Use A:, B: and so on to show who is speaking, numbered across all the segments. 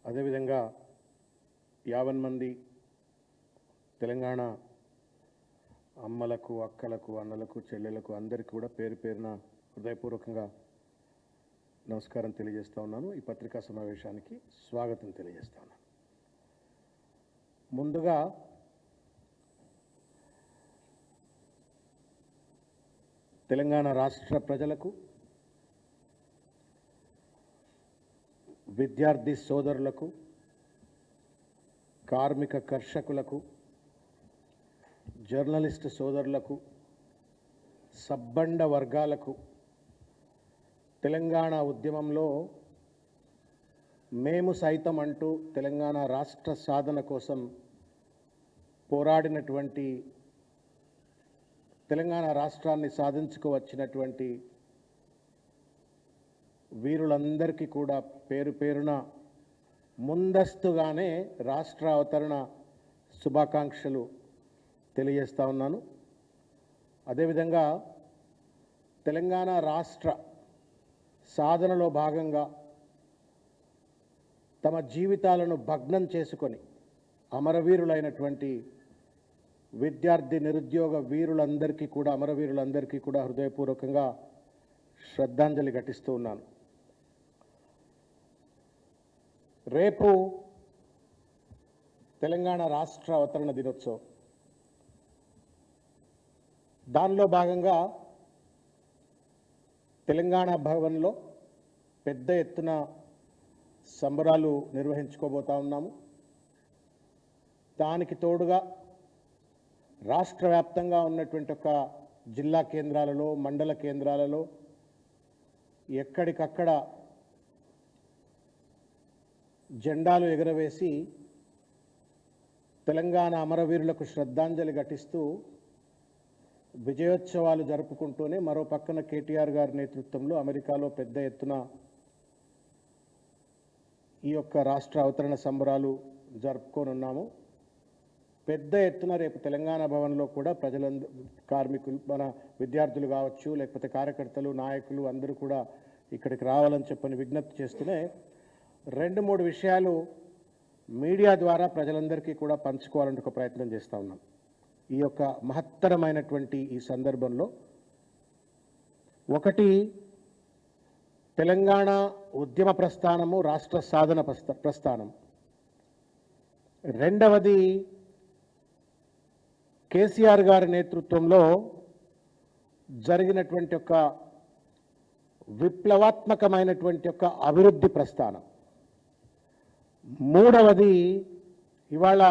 A: అదేవిధంగా 50 మంది తెలంగాణ అమ్మలకు, అక్కలకు, అన్నలకు, చెల్లెలకు అందరికీ కూడా పేరు పేరున హృదయపూర్వకంగా నమస్కారం తెలియజేస్తా ఉన్నాను. ఈ పత్రికా సమావేశానికి స్వాగతం తెలియజేస్తా ఉన్నాను. ముందుగా తెలంగాణ రాష్ట్ర ప్రజలకు, విద్యార్థి సోదరులకు, కార్మిక కర్షకులకు, జర్నలిస్టు సోదరులకు, సబ్బండ వర్గాలకు తెలంగాణ ఉద్యమంలో మేము సైతం అంటూ తెలంగాణ రాష్ట్ర సాధన కోసం పోరాడినటువంటి, తెలంగాణ రాష్ట్రాన్ని సాధించుకువచ్చినటువంటి వీరులందరికీ కూడా పేరు పేరున ముందస్తుగానే రాష్ట్ర అవతరణ శుభాకాంక్షలు తెలియజేస్తా ఉన్నాను. అదేవిధంగా తెలంగాణ రాష్ట్ర సాధనలో భాగంగా తమ జీవితాలను భగ్నం చేసుకొని అమరవీరులైనటువంటి విద్యార్థి, నిరుద్యోగ వీరులందరికీ కూడా, అమరవీరులందరికీ కూడా హృదయపూర్వకంగా శ్రద్ధాంజలి ఘటిస్తూ ఉన్నాను. రేపు తెలంగాణ రాష్ట్ర అవతరణ దినోత్సవం. దానిలో భాగంగా తెలంగాణ భవన్లో పెద్ద ఎత్తున సంబరాలు నిర్వహించుకోబోతా ఉన్నాము. దానికి తోడుగా రాష్ట్ర వ్యాప్తంగా ఉన్నటువంటి ఒక జిల్లా కేంద్రాలలో, మండల కేంద్రాలలో ఎక్కడికక్కడ జెండాలు ఎగరవేసి తెలంగాణ అమరవీరులకు శ్రద్ధాంజలి ఘటిస్తూ విజయోత్సవాలు జరుపుకుంటూనే మరో పక్కన కేటీఆర్ గారి నేతృత్వంలో అమెరికాలో పెద్ద ఎత్తున ఈ యొక్క రాష్ట్ర అవతరణ సంబరాలు జరుపుకోనున్నాము. పెద్ద ఎత్తున రేపు తెలంగాణ భవన్లో కూడా ప్రజలందరూ, కార్మికులు, మన విద్యార్థులు కావచ్చు, లేకపోతే కార్యకర్తలు, నాయకులు అందరూ కూడా ఇక్కడికి రావాలని చెప్పని విజ్ఞప్తి చేస్తూనే 2-3 విషయాలు మీడియా ద్వారా ప్రజలందరికీ కూడా పంచుకోవాలని ఒక ప్రయత్నం చేస్తూ ఉన్నాం. ఈ యొక్క మహత్తరమైనటువంటి ఈ సందర్భంలో ఒకటి, తెలంగాణ ఉద్యమ ప్రస్థానము, రాష్ట్ర సాధన ప్రస్థానం. రెండవది, కేసీఆర్ గారి నేతృత్వంలో జరిగినటువంటి ఒక విప్లవాత్మకమైనటువంటి ఒక అభివృద్ధి ప్రస్థానం. మూడవది, ఇవాళ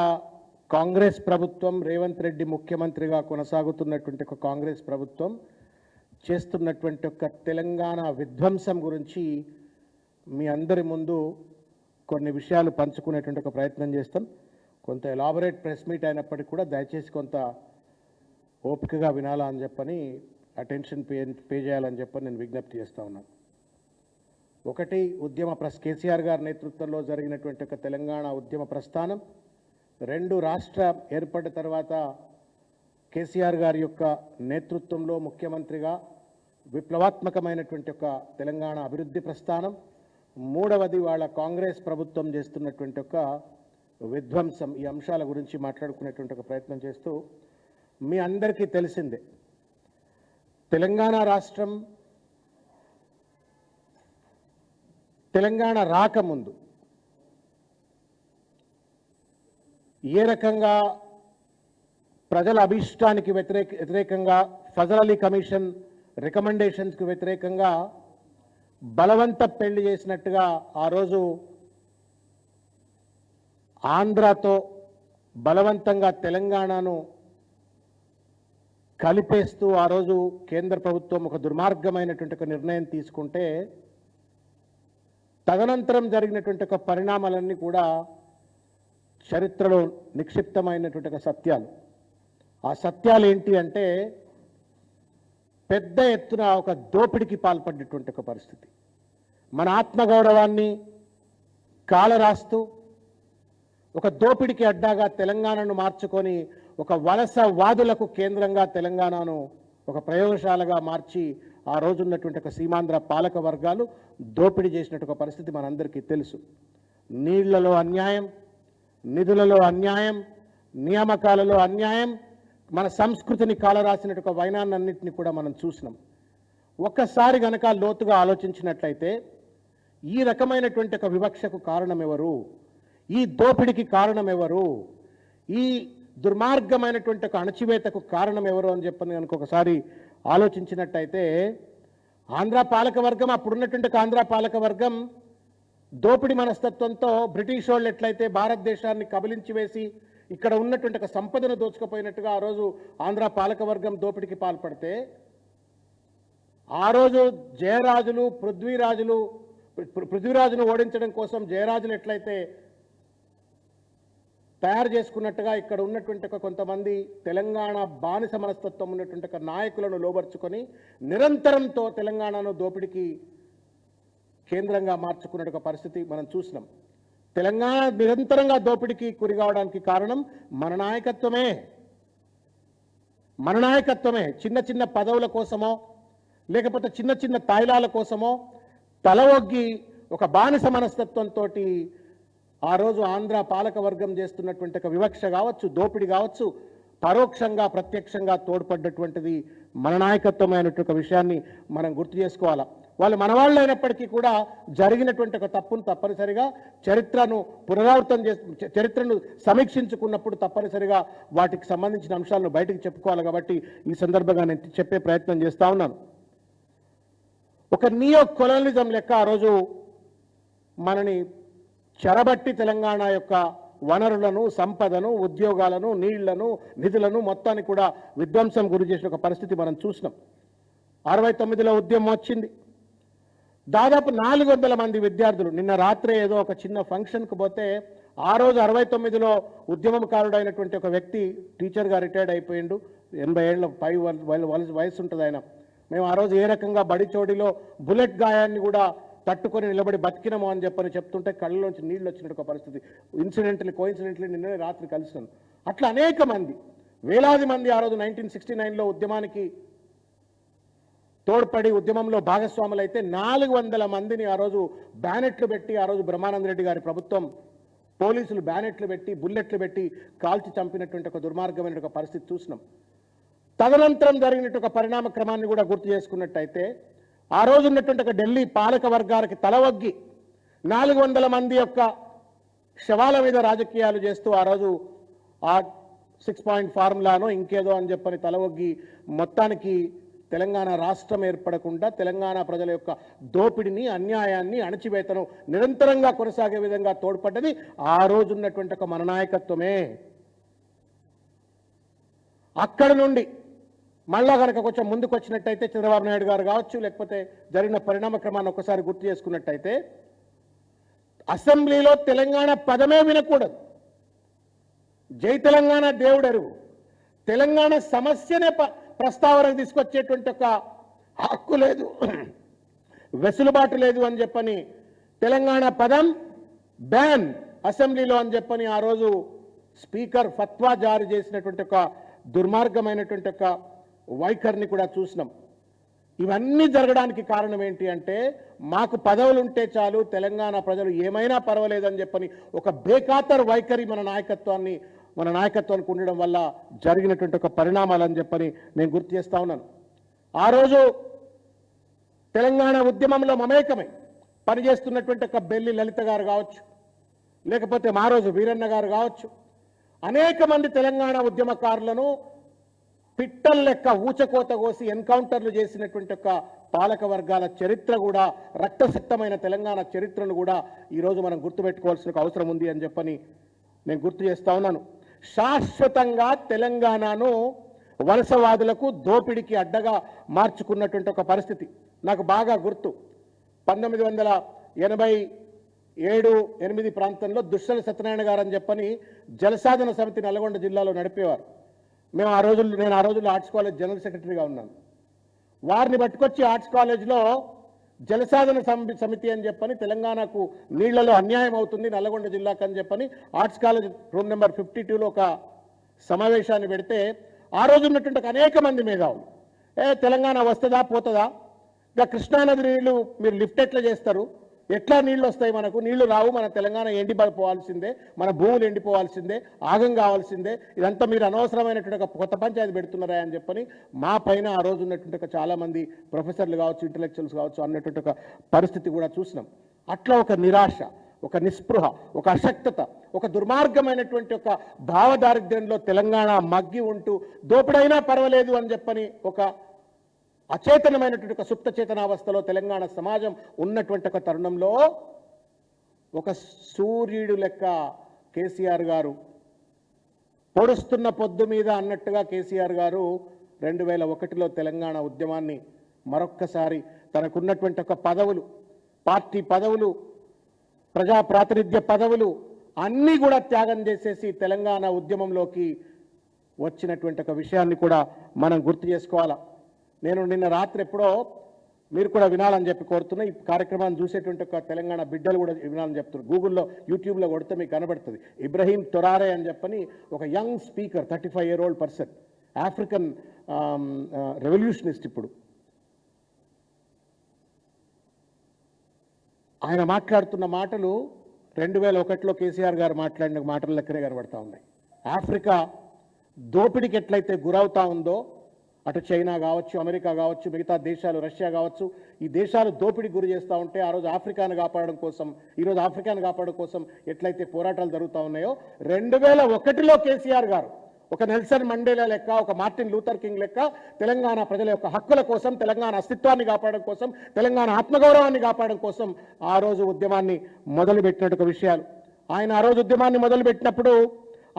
A: కాంగ్రెస్ ప్రభుత్వం, రేవంత్ రెడ్డి ముఖ్యమంత్రిగా కొనసాగుతున్నటువంటి ఒక కాంగ్రెస్ ప్రభుత్వం చేస్తున్నటువంటి ఒక తెలంగాణ విధ్వంసం గురించి మీ అందరి ముందు కొన్ని విషయాలు పంచుకునేటువంటి ఒక ప్రయత్నం చేస్తాం. కొంత ఎలాబొరేట్ ప్రెస్ మీట్ అయినప్పటికీ కూడా దయచేసి కొంత ఓపికగా వినాలా అని చెప్పని, అటెన్షన్ పే చేయాలని చెప్పని నేను విజ్ఞప్తి చేస్తూ ఉన్నాను. ఒకటి, కేసీఆర్ గారి నేతృత్వంలో జరిగినటువంటి ఒక తెలంగాణ ఉద్యమ ప్రస్థానం. 2, రాష్ట్ర ఏర్పడిన తర్వాత కేసీఆర్ గారి యొక్క నేతృత్వంలో ముఖ్యమంత్రిగా విప్లవాత్మకమైనటువంటి ఒక తెలంగాణ అభివృద్ధి ప్రస్థానం. మూడవది, వాళ్ళ కాంగ్రెస్ ప్రభుత్వం చేస్తున్నటువంటి ఒక విధ్వంసం. ఈ అంశాల గురించి మాట్లాడుకునేటువంటి ఒక ప్రయత్నం చేస్తూ, మీ అందరికీ తెలిసిందే తెలంగాణ రాష్ట్రం, తెలంగాణ రాకముందు ఏ రకంగా ప్రజల అభిష్టానికి వ్యతిరేకంగా, ఫజల్ అలీ కమిషన్ రికమెండేషన్స్కి వ్యతిరేకంగా బలవంత పెళ్లి చేసినట్టుగా ఆ రోజు ఆంధ్రాతో బలవంతంగా తెలంగాణను కలిపేస్తూ ఆ రోజు కేంద్ర ప్రభుత్వం ఒక దుర్మార్గమైనటువంటి ఒక నిర్ణయం తీసుకుంటే, తదనంతరం జరిగినటువంటి ఒక పరిణామాలన్నీ కూడా చరిత్రలో నిక్షిప్తమైనటువంటి ఒక సత్యాలు. ఆ సత్యాలు ఏంటి అంటే, పెద్ద ఎత్తున ఒక దోపిడికి పాల్పడినటువంటి ఒక పరిస్థితి. మన ఆత్మగౌరవాన్ని కాలరాస్తూ ఒక దోపిడికి అడ్డాగా తెలంగాణను మార్చుకొని ఒక వలసవాదులకు కేంద్రంగా తెలంగాణను ఒక ప్రయోగశాలగా మార్చి ఆ రోజున్నటువంటి ఒక సీమాంధ్ర పాలక వర్గాలు దోపిడీ చేసినట్టు ఒక పరిస్థితి మనందరికీ తెలుసు. నీళ్లలో అన్యాయం, నిధులలో అన్యాయం, నియామకాలలో అన్యాయం, మన సంస్కృతిని కాలరాసినట్టు ఒక వైనాన్నింటినీ కూడా మనం చూసినాం. ఒక్కసారి గనక లోతుగా ఆలోచించినట్లయితే ఈ రకమైనటువంటి ఒక వివక్షకు కారణం ఎవరు, ఈ దోపిడికి కారణం ఎవరు, ఈ దుర్మార్గమైనటువంటి ఒక అణచివేతకు కారణం ఎవరు అని చెప్పని కనుక ఒకసారి ఆలోచించినట్టయితే ఆంధ్ర పాలకవర్గం, అప్పుడున్నటువంటి ఆంధ్ర పాలకవర్గం దోపిడి మనస్తత్వంతో బ్రిటిష్ వాళ్ళు ఎట్లయితే భారతదేశాన్ని కబలించి వేసి ఇక్కడ ఉన్నటువంటి ఒక సంపదను దోచుకుపోయినట్టుగా ఆ రోజు ఆంధ్ర పాలకవర్గం దోపిడికి పాల్పడితే, ఆ రోజు జయరాజులు పృథ్వీరాజును ఓడించడం కోసం జయరాజులు ఎట్లయితే తయారు చేసుకున్నట్టుగా ఇక్కడ ఉన్నటువంటి కొంతమంది తెలంగాణ బానిస మనస్తత్వం ఉన్నటువంటి నాయకులను లోబర్చుకొని నిరంతరంతో తెలంగాణను దోపిడికి కేంద్రంగా మార్చుకున్న పరిస్థితి మనం చూసినాం. తెలంగాణ నిరంతరంగా దోపిడికి గురి కావడానికి కారణం మన నాయకత్వమే. చిన్న చిన్న పదవుల కోసమో లేకపోతే చిన్న చిన్న తాయిలాల కోసమో తల ఒగ్గి ఒక బానిస మనస్తత్వంతో ఆ రోజు ఆంధ్ర పాలకవర్గం చేస్తున్నటువంటి ఒక వివక్ష కావచ్చు, దోపిడి కావచ్చు, పరోక్షంగా ప్రత్యక్షంగా తోడ్పడ్డటువంటిది మన నాయకత్వమైనటువంటి ఒక విషయాన్ని మనం గుర్తు చేసుకోవాలా. వాళ్ళు మనవాళ్ళు అయినప్పటికీ కూడా జరిగినటువంటి ఒక తప్పును తప్పనిసరిగా చరిత్రను సమీక్షించుకున్నప్పుడు తప్పనిసరిగా వాటికి సంబంధించిన అంశాలను బయటకు చెప్పుకోవాలి. కాబట్టి ఈ సందర్భంగా నేను చెప్పే ప్రయత్నం చేస్తా ఉన్నాను. ఒక నియో కొలోనిజం లెక్క ఆ రోజు మనని చెరబట్టి తెలంగాణ యొక్క వనరులను, సంపదను, ఉద్యోగాలను, నీళ్లను, నిధులను మొత్తాన్ని కూడా విధ్వంసం గురి చేసిన ఒక పరిస్థితి మనం చూసినాం. 69లో ఉద్యమం వచ్చింది. దాదాపు 400 మంది విద్యార్థులు నిన్న రాత్రి ఏదో ఒక చిన్న ఫంక్షన్కి పోతే ఆ రోజు 69లో ఉద్యమకారుడైనటువంటి ఒక వ్యక్తి టీచర్గా రిటైర్డ్ అయిపోయిండు. 80 ఏళ్ల పై వయసు ఉంటుంది ఆయన. మేము ఆ రోజు ఏ రకంగా బడిచోడిలో బుల్లెట్ గాయాన్ని కూడా తట్టుకొని నిలబడి బతికినము అని చెప్తుంటే కళ్ళలోంచి నీళ్ళు వచ్చినట్టు ఒక పరిస్థితి. కోఇన్సిడెంట్లీ నిన్న రాత్రి కలిసినాను. అట్లా అనేక మంది, వేలాది మంది ఆ రోజు 1969లో ఉద్యమానికి తోడ్పడి ఉద్యమంలో భాగస్వాములైతే 400 మందిని ఆ రోజు బ్యానెట్లు పెట్టి, ఆ రోజు బ్రహ్మానంద రెడ్డి గారి ప్రభుత్వం పోలీసులు బ్యానెట్లు పెట్టి, బుల్లెట్లు పెట్టి కాల్చి చంపినటువంటి ఒక దుర్మార్గమైన ఒక పరిస్థితి చూసినాం. తదనంతరం జరిగినట్టు ఒక పరిణామ క్రమాన్ని కూడా గుర్తు చేసుకున్నట్టయితే ఆ రోజు ఉన్నటువంటి ఒక ఢిల్లీ పాలక వర్గాలకి తలవగ్గి 400 మంది యొక్క శవాల మీద రాజకీయాలు చేస్తూ ఆ రోజు ఆ 6 పాయింట్ ఫార్ములానో ఇంకేదో అని చెప్పని తలవగ్గి మొత్తానికి తెలంగాణ రాష్ట్రం ఏర్పడకుండా తెలంగాణ ప్రజల యొక్క దోపిడిని, అన్యాయాన్ని, అణచివేతను నిరంతరంగా కొనసాగే విధంగా తోడ్పడ్డది ఆ రోజు ఉన్నటువంటి ఒక మన నాయకత్వమే. అక్కడ నుండి మళ్ళా కనుక కొంచెం ముందుకు వచ్చినట్టయితే చంద్రబాబు నాయుడు గారు కావచ్చు, లేకపోతే జరిగిన పరిణామ క్రమాన్ని ఒకసారి గుర్తు చేసుకున్నట్టయితే అసెంబ్లీలో తెలంగాణ పదమే వినకూడదు. జై తెలంగాణ దేవుడెరుగు, తెలంగాణ సమస్యనే ప్రస్తావనకు తీసుకొచ్చేటువంటి ఒక హక్కు లేదు, వెసులుబాటు లేదు అని చెప్పని తెలంగాణ పదం బ్యాన్ అసెంబ్లీలో అని చెప్పని ఆ రోజు స్పీకర్ ఫత్వా జారీ చేసినటువంటి ఒక దుర్మార్గమైనటువంటి ఒక వైఖరిని కూడా చూసినాం. ఇవన్నీ జరగడానికి కారణం ఏంటి అంటే మాకు పదవులు ఉంటే చాలు, తెలంగాణ ప్రజలు ఏమైనా పర్వాలేదని చెప్పని ఒక బేఖాతర్ వైఖరి మన నాయకత్వానికి ఉండడం వల్ల జరిగినటువంటి ఒక పరిణామాలని చెప్పని నేను గుర్తు చేస్తా ఉన్నాను. ఆ రోజు తెలంగాణ ఉద్యమంలో మమేకమై పనిచేస్తున్నటువంటి ఒక బెల్లి లలిత గారు కావచ్చు, లేకపోతే మా రోజు వీరన్న గారు కావచ్చు, అనేక మంది తెలంగాణ ఉద్యమకారులను పిట్టల లెక్క ఊచకోత కోసి ఎన్కౌంటర్లు చేసినటువంటి ఒక పాలక వర్గాల చరిత్ర కూడా, రక్తసిక్తమైన తెలంగాణ చరిత్రను కూడా ఈరోజు మనం గుర్తుపెట్టుకోవాల్సిన అవసరం ఉంది అని చెప్పని నేను గుర్తు చేస్తా ఉన్నాను. శాశ్వతంగా తెలంగాణను వలసవాదులకు, దోపిడికి అడ్డగా మార్చుకున్నటువంటి ఒక పరిస్థితి నాకు బాగా గుర్తు. 1987-8 ప్రాంతంలో దుశ్శల సత్యనారాయణ గారు అని చెప్పని జలసాధన సమితి నల్గొండ జిల్లాలో నడిపేవారు. నేను ఆ రోజుల్లో ఆర్ట్స్ కాలేజ్ జనరల్ సెక్రటరీగా ఉన్నాను. వారిని పట్టుకొచ్చి ఆర్ట్స్ కాలేజ్లో జలసాధన సమితి అని చెప్పని తెలంగాణకు నీళ్లలో అన్యాయం అవుతుంది నల్లగొండ జిల్లాకు అని చెప్పని ఆర్ట్స్ కాలేజ్ రూమ్ నెంబర్ 52లో ఒక సమావేశాన్ని పెడితే ఆ రోజు ఉన్నటువంటి అనేక మంది మేధావులు తెలంగాణ వస్తుందా పోతుందా, ఇంకా కృష్ణానది నీళ్లు మీరు లిఫ్ట్ ఎట్లా చేస్తారు, ఎట్లా నీళ్ళు వస్తాయి? మనకు నీళ్లు రావు, మన తెలంగాణ ఎండిపోవాల్సిందే, మన భూములు ఎండిపోవాల్సిందే, ఆగం కావాల్సిందే. ఇదంతా మీరు అనవసరమైనటువంటి ఒక కొత్త పంచాయతీ పెడుతున్నారా అని చెప్పని మా పైన ఆ రోజు ఉన్నటువంటి చాలామంది ప్రొఫెసర్లు కావచ్చు, ఇంటలెక్చువల్స్ కావచ్చు అన్నటువంటి ఒక పరిస్థితి కూడా చూసినాం. అట్లా ఒక నిరాశ, ఒక నిస్పృహ, ఒక అశక్తత, ఒక దుర్మార్గమైనటువంటి ఒక భావదారిద్ర్యంలో తెలంగాణ మగ్గి ఉంటూ దోపిడైనా పర్వాలేదు అని చెప్పని ఒక అచేతనమైనటువంటి ఒక సుప్త చేతనావస్థలో తెలంగాణ సమాజం ఉన్నటువంటి ఒక తరుణంలో ఒక సూర్యుడు లెక్క కేసీఆర్ గారు పొడుస్తున్న పొద్దు మీద అన్నట్టుగా కేసీఆర్ గారు 2001లో తెలంగాణ ఉద్యమాన్ని మరొక్కసారి తనకున్నటువంటి ఒక పదవులు, పార్టీ పదవులు, ప్రజా ప్రాతినిధ్య పదవులు అన్నీ కూడా త్యాగం చేసేసి తెలంగాణ ఉద్యమంలోకి వచ్చినటువంటి ఒక విషయాన్ని కూడా మనం గుర్తు చేసుకోవాలా. నేను నిన్న రాత్రి ఎప్పుడో మీరు కూడా వినాలని చెప్పి కోరుతున్నా. ఈ కార్యక్రమాన్ని చూసేటువంటి ఒక తెలంగాణ బిడ్డలు కూడా వినాలని చెప్తున్నారు. గూగుల్లో, యూట్యూబ్లో కొడితే మీకు కనబడుతుంది. ఇబ్రహీం తొరారే అని చెప్పని ఒక young speaker, 35 year old person, African revolutionist. ఇప్పుడు ఆయన మాట్లాడుతున్న మాటలు 2001లో కేసీఆర్ గారు మాట్లాడిన మాటల లెక్కనే కనబడతా ఉన్నాయి. ఆఫ్రికా దోపిడికి ఎట్లయితే గురవుతా ఉందో, అటు చైనా కావచ్చు, అమెరికా కావచ్చు, మిగతా దేశాలు, రష్యా కావచ్చు, ఈ దేశాలు దోపిడీ గురి చేస్తూ ఉంటే ఆ రోజు ఆఫ్రికాను కాపాడడం కోసం, ఈరోజు ఆఫ్రికాను కాపాడడం కోసం ఎట్లయితే పోరాటాలు జరుగుతూ ఉన్నాయో, 2001లో కేసీఆర్ గారు ఒక నెల్సన్ మండేలా లెక్క, ఒక మార్టిన్ లూథర్ కింగ్ లెక్క తెలంగాణ ప్రజల యొక్క హక్కుల కోసం, తెలంగాణ అస్తిత్వాన్ని కాపాడడం కోసం, తెలంగాణ ఆత్మగౌరవాన్ని కాపాడడం కోసం ఆ రోజు ఉద్యమాన్ని మొదలుపెట్టినట్టు విషయాలు. ఆయన ఆ రోజు ఉద్యమాన్ని మొదలుపెట్టినప్పుడు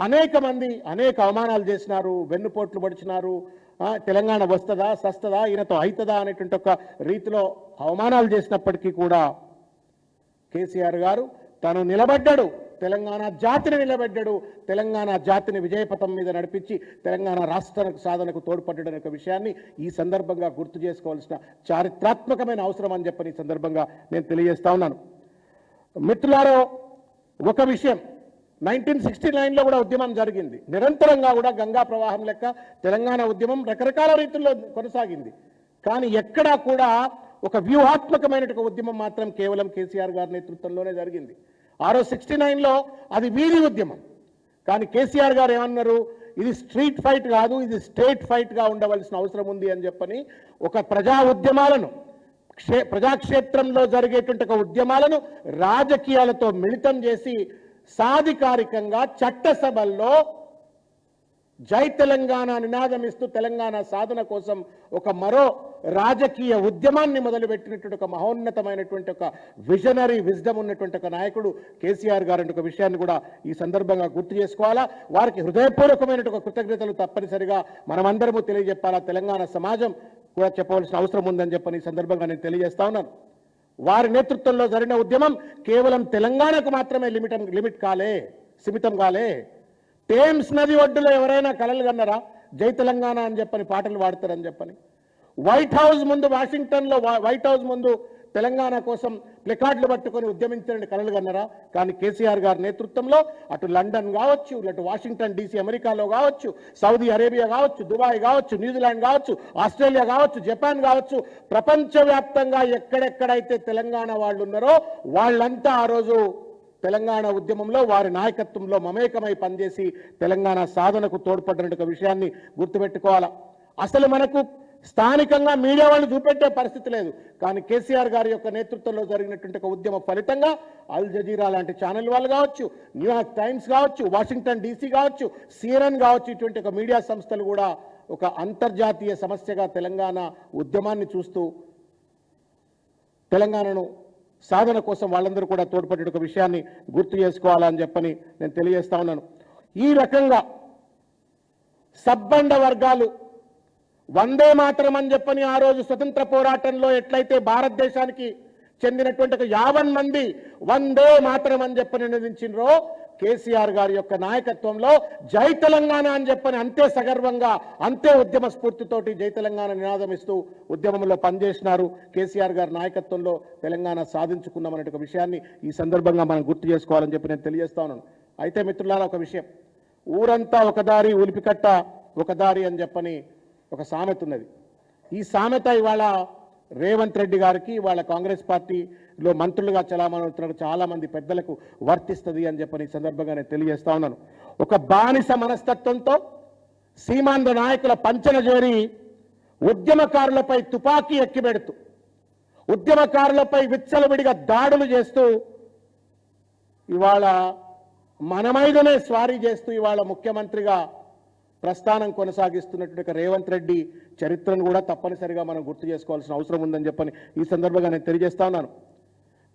A: అనేక మంది అనేక అవమానాలు చేసినారు, వెన్నుపోట్లు పడిచినారు. తెలంగాణ వస్తుందా, సస్తదా, ఈయనతో అవుతుందా అనేటువంటి ఒక రీతిలో అవమానాలు చేసినప్పటికీ కూడా కేసీఆర్ గారు తను నిలబడ్డాడు, తెలంగాణ జాతిని నిలబడ్డాడు, తెలంగాణ జాతిని విజయపథం మీద నడిపించి తెలంగాణ రాష్ట్ర సాధనకు తోడ్పడ్డాడు అనే విషయాన్ని ఈ సందర్భంగా గుర్తు చేసుకోవాల్సిన చారిత్రాత్మకమైన అవసరం అని చెప్పని ఈ సందర్భంగా నేను తెలియజేస్తా ఉన్నాను. మిత్రులారో, ఒక విషయం, 1969లో కూడా ఉద్యమం జరిగింది. నిరంతరంగా కూడా గంగా ప్రవాహం లెక్క తెలంగాణ ఉద్యమం రకరకాల రీతుల్లో కొనసాగింది. కానీ ఎక్కడా కూడా ఒక వ్యూహాత్మకమైన ఉద్యమం మాత్రం కేవలం కేసీఆర్ గారి నేతృత్వంలోనే జరిగింది. ఆ రోజు 69లో అది వీధి ఉద్యమం. కానీ కేసీఆర్ గారు ఏమన్నారు, ఇది స్ట్రీట్ ఫైట్ కాదు, ఇది స్టేట్ ఫైట్గా ఉండవలసిన అవసరం ఉంది అని చెప్పని ఒక ప్రజా ఉద్యమాలను, ప్రజాక్షేత్రంలో జరిగేటువంటి ఒక ఉద్యమాలను రాజకీయాలతో మిళితం చేసి సాధికారికంగా చట్టసభల్లో జై తెలంగాణ నినాదమిస్తూ తెలంగాణ సాధన కోసం ఒక మరో రాజకీయ ఉద్యమాన్ని మొదలుపెట్టినటువంటి ఒక మహోన్నతమైనటువంటి ఒక విజనరీ విజ్డమ్ ఉన్నటువంటి ఒక నాయకుడు కేసీఆర్ గారు అనే ఒక విషయాన్ని కూడా ఈ సందర్భంగా గుర్తు చేసుకోవాలా. వారికి హృదయపూర్వకమైన ఒక కృతజ్ఞతలు తప్పనిసరిగా మనమందరము తెలియజెప్పాలా. తెలంగాణ సమాజం కూడా చెప్పవలసిన అవసరం ఉందని చెప్పని ఈ సందర్భంగా నేను తెలియజేస్తా ఉన్నాను. వారి నేతృత్వంలో జరిగిన ఉద్యమం కేవలం తెలంగాణకు మాత్రమే సిమితం కాలే. థేమ్స్ నది ఒడ్డులో ఎవరైనా కలలు కన్నారా? జై తెలంగాణ అని చెప్పని పాటలు పాడతారని చెప్పని వైట్ హౌస్ ముందు, వాషింగ్టన్లో వైట్ హౌస్ ముందు తెలంగాణ కోసం ప్లెకార్డులు పట్టుకొని ఉద్యమించండి కలలు కన్నారా? కానీ కేసీఆర్ గారి నేతృత్వంలో అటు లండన్ కావచ్చు, అటు వాషింగ్టన్ DC అమెరికాలో కావచ్చు, సౌదీ అరేబియా కావచ్చు, దుబాయ్ కావచ్చు, న్యూజిలాండ్ కావచ్చు, ఆస్ట్రేలియా కావచ్చు, జపాన్ కావచ్చు, ప్రపంచవ్యాప్తంగా ఎక్కడెక్కడైతే తెలంగాణ వాళ్ళు ఉన్నారో వాళ్ళంతా ఆ రోజు తెలంగాణ ఉద్యమంలో వారి నాయకత్వంలో మమేకమై పనిచేసి తెలంగాణ సాధనకు తోడ్పడిన విషయాన్ని గుర్తుపెట్టుకోవాలా. అసలు మనకు స్థానికంగా మీడియా వాళ్ళు చూపెట్టే పరిస్థితి లేదు. కానీ కేసీఆర్ గారి యొక్క నేతృత్వంలో జరిగినటువంటి ఒక ఉద్యమ ఫలితంగా అల్ జజీరా లాంటి ఛానల్ వాళ్ళు కావచ్చు, న్యూయార్క్ టైమ్స్ కావచ్చు, వాషింగ్టన్ DC కావచ్చు, CNN కావచ్చు, ఇటువంటి ఒక మీడియా సంస్థలు కూడా ఒక అంతర్జాతీయ సమస్యగా తెలంగాణ ఉద్యమాన్ని చూస్తూ తెలంగాణను సాధన కోసం వాళ్ళందరూ కూడా తోడ్పడే ఒక విషయాన్ని గుర్తు చేసుకోవాలని చెప్పని నేను తెలియజేస్తా ఉన్నాను. ఈ రకంగా సబ్బండ వర్గాలు వందే మాతరం అని చెప్పని ఆ రోజు స్వతంత్ర పోరాటంలో ఎట్లయితే భారతదేశానికి చెందినటువంటి 50 మంది వందే మాతరం అని చెప్పని నినదించినరో, కేసీఆర్ గారి యొక్క నాయకత్వంలో జై తెలంగాణ అని చెప్పని అంతే సగర్వంగా, అంతే ఉద్యమ స్ఫూర్తితోటి జై తెలంగాణ నినాదం ఇస్తూ ఉద్యమంలో పనిచేసినారు. కేసీఆర్ గారి నాయకత్వంలో తెలంగాణ సాధించుకున్నామనే ఒక విషయాన్ని ఈ సందర్భంగా మనం గుర్తు చేసుకోవాలని చెప్పి నేను తెలియజేస్తా ఉన్నాను. అయితే మిత్రులారా, ఒక విషయం, ఊరంతా ఒక దారి, ఉలిపికట్ట ఒక దారి అని చెప్పని ఒక సామెత ఉన్నది. ఈ సామెత ఇవాళ రేవంత్ రెడ్డి గారికి వాళ్ళ కాంగ్రెస్ పార్టీలో మంత్రులుగా చలామణవుతున్న చాలా మంది పెద్దలకు వర్తిస్తుంది అని చెప్పని ఈ సందర్భంగా నేను తెలియజేస్తా ఉన్నాను. ఒక బానిస మనస్తత్వంతో సీమాంధ్ర నాయకుల పంచన జోరి ఉద్యమకారులపై తుపాకీ ఎక్కిబెడుతూ ఉద్యమకారులపై విచ్చలవిడిగా దాడులు చేస్తూ ఇవాళ మనమైదనే స్వారీ చేస్తూ ఇవాళ ముఖ్యమంత్రిగా ప్రస్థానం కొనసాగిస్తున్నటువంటి రేవంత్ రెడ్డి చరిత్రను కూడా తప్పనిసరిగా మనం గుర్తు చేసుకోవాల్సిన అవసరం ఉందని చెప్పని ఈ సందర్భంగా నేను తెలియజేస్తా ఉన్నాను.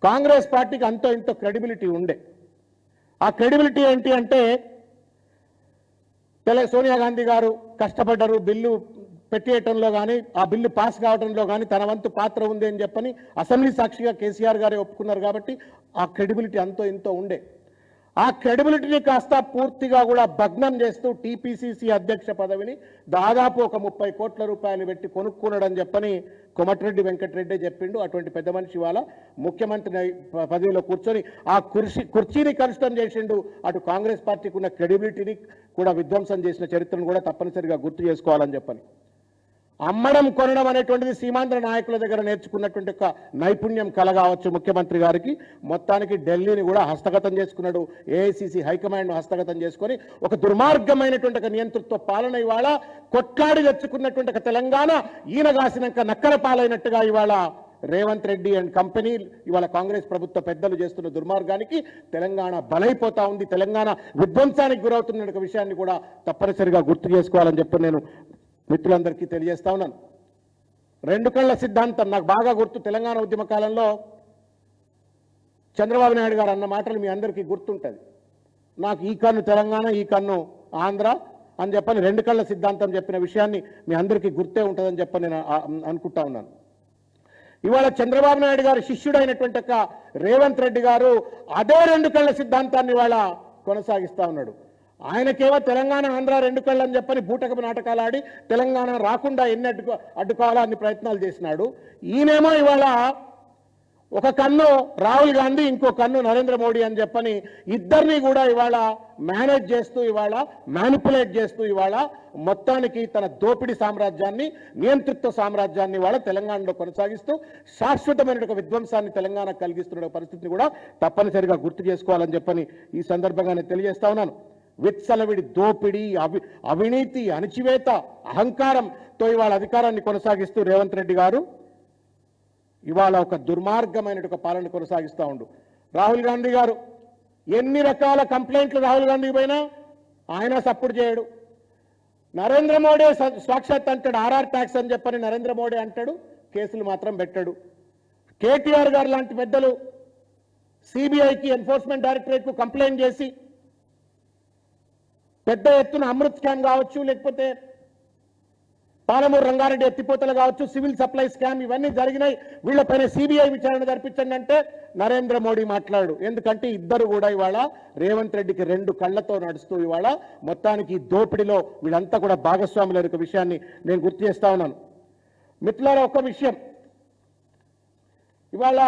A: కాంగ్రెస్ పార్టీకి అంతో ఇంతో క్రెడిబిలిటీ ఉండే. ఆ క్రెడిబిలిటీ ఏంటి అంటే సోనియా గాంధీ గారు కష్టపడ్డారు, బిల్లు పెట్టేయటంలో కానీ ఆ బిల్లు పాస్ కావడంలో కానీ తన వంతు పాత్ర ఉంది అని చెప్పని అసెంబ్లీ సాక్షిగా కేసీఆర్ గారే ఒప్పుకున్నారు. కాబట్టి ఆ క్రెడిబిలిటీ అంతో ఇంతో ఉండే. ఆ క్రెడిబిలిటీని కాస్త పూర్తిగా కూడా భగ్నం చేస్తూ టీపీసీసీ అధ్యక్ష పదవిని దాదాపు ఒక 30 కోట్ల రూపాయలు పెట్టి కొనుక్కున్నాడని చెప్పని కోమటిరెడ్డి వెంకటరెడ్డి చెప్పిండు. అటువంటి పెద్ద మనిషి వాళ్ళ ముఖ్యమంత్రి పదవిలో కూర్చొని ఆ కుర్చీని కలుషితం చేసిండు. అటు కాంగ్రెస్ పార్టీకి ఉన్న క్రెడిబిలిటీని కూడా విధ్వంసం చేసిన చరిత్రను కూడా తప్పనిసరిగా గుర్తు చేసుకోవాలని చెప్పని. అమ్మడం కొనడం అనేటువంటిది సీమాంధ్ర నాయకుల దగ్గర నేర్చుకున్నటువంటి ఒక నైపుణ్యం కలగావచ్చు ముఖ్యమంత్రి గారికి. మొత్తానికి ఢిల్లీని కూడా హస్తగతం చేసుకున్నాడు. ఏఐసీసీ హైకమాండ్ హస్తగతం చేసుకొని ఒక దుర్మార్గమైనటువంటి ఒక నియంతృత్వ పాలన ఇవాళ కొట్లాడి తెచ్చుకున్నటువంటి ఒక తెలంగాణ ఈయనగాసినాక నక్కల పాలైనట్టుగా ఇవాళ రేవంత్ రెడ్డి అండ్ కంపెనీ ఇవాళ కాంగ్రెస్ ప్రభుత్వ పెద్దలు చేస్తున్న దుర్మార్గానికి తెలంగాణ బలైపోతా ఉంది. తెలంగాణ విధ్వంసానికి గురవుతున్న ఒక విషయాన్ని కూడా తప్పనిసరిగా గుర్తు చేసుకోవాలని చెప్పి నేను మిత్రులందరికీ తెలియజేస్తా ఉన్నాను. 2 కళ్ళ సిద్ధాంతం నాకు బాగా గుర్తు. తెలంగాణ ఉద్యమ కాలంలో చంద్రబాబు నాయుడు గారు అన్న మాటలు మీ అందరికీ గుర్తుంటుంది. నాకు ఈ కన్ను తెలంగాణ, ఈ కన్ను ఆంధ్ర అని చెప్పని 2 కళ్ళ సిద్ధాంతం చెప్పిన విషయాన్ని మీ అందరికీ గుర్తే ఉంటుందని చెప్పని నేను అనుకుంటా ఉన్నాను. ఇవాళ చంద్రబాబు నాయుడు గారు శిష్యుడైనటువంటి ఒక రేవంత్ రెడ్డి గారు అదే 2 కళ్ళ సిద్ధాంతాన్ని ఇవాళ కొనసాగిస్తా ఉన్నాడు. ఆయనకేమో తెలంగాణ ఆంధ్ర 2 కళ్ళు అని చెప్పని బూటకపు నాటకాలు ఆడి తెలంగాణ రాకుండా ఎన్ని అడ్డుకోవాలా అన్ని ప్రయత్నాలు చేసినాడు. ఈయనేమో ఇవాళ ఒక కన్ను రాహుల్ గాంధీ, ఇంకో కన్ను నరేంద్ర మోడీ అని చెప్పని ఇద్దరిని కూడా ఇవాళ మేనేజ్ చేస్తూ ఇవాళ మ్యానిపులేట్ చేస్తూ ఇవాళ మొత్తానికి తన దోపిడీ సామ్రాజ్యాన్ని, నియంతృత్వ సామ్రాజ్యాన్ని ఇవాళ తెలంగాణలో కొనసాగిస్తూ శాశ్వతమైన ఒక విధ్వంసాన్ని తెలంగాణ కలిగిస్తున్న పరిస్థితిని కూడా తప్పనిసరిగా గుర్తు చేసుకోవాలని చెప్పని ఈ సందర్భంగా నేను తెలియజేస్తా ఉన్నాను. విత్సలవిడి దోపిడీ, అవినీతి, అణచివేత, అహంకారంతో ఇవాళ అధికారాన్ని కొనసాగిస్తూ రేవంత్ రెడ్డి గారు ఇవాళ ఒక దుర్మార్గమైన ఒక పాలన కొనసాగిస్తూ ఉండు. రాహుల్ గాంధీ గారు ఎన్ని రకాల కంప్లైంట్లు రాహుల్ గాంధీ పైన ఆయన సపోర్ట్ చేయడు. నరేంద్ర మోడీ సాక్షాత్ అంటాడు ఆర్ఆర్ ట్యాక్స్ అని చెప్పని నరేంద్ర మోడీ అంటాడు, కేసులు మాత్రం పెట్టాడు. కేటీఆర్ గారు లాంటి పెద్దలు సిబిఐకి, ఎన్ఫోర్స్మెంట్ డైరెక్టరేట్కు కంప్లైంట్ చేసి పెద్ద ఎత్తున అమృత్ స్కామ్ కావచ్చు, లేకపోతే పాలమూరు రంగారెడ్డి ఎత్తిపోతలు కావచ్చు, సివిల్ సప్లై స్కామ్ ఇవన్నీ జరిగినాయి, వీళ్ళపైన సిబిఐ విచారణ జరిపించండి అంటే నరేంద్ర మోడీ మాట్లాడు. ఎందుకంటే ఇద్దరు కూడా ఇవాళ రేవంత్ రెడ్డికి 2 కళ్ళతో నడుస్తూ ఇవాళ మొత్తానికి దోపిడిలో వీళ్ళంతా కూడా భాగస్వాముల యొక్క విషయాన్ని నేను గుర్తు చేస్తా ఉన్నాను. మిత్రులారా, ఒక విషయం ఇవాళ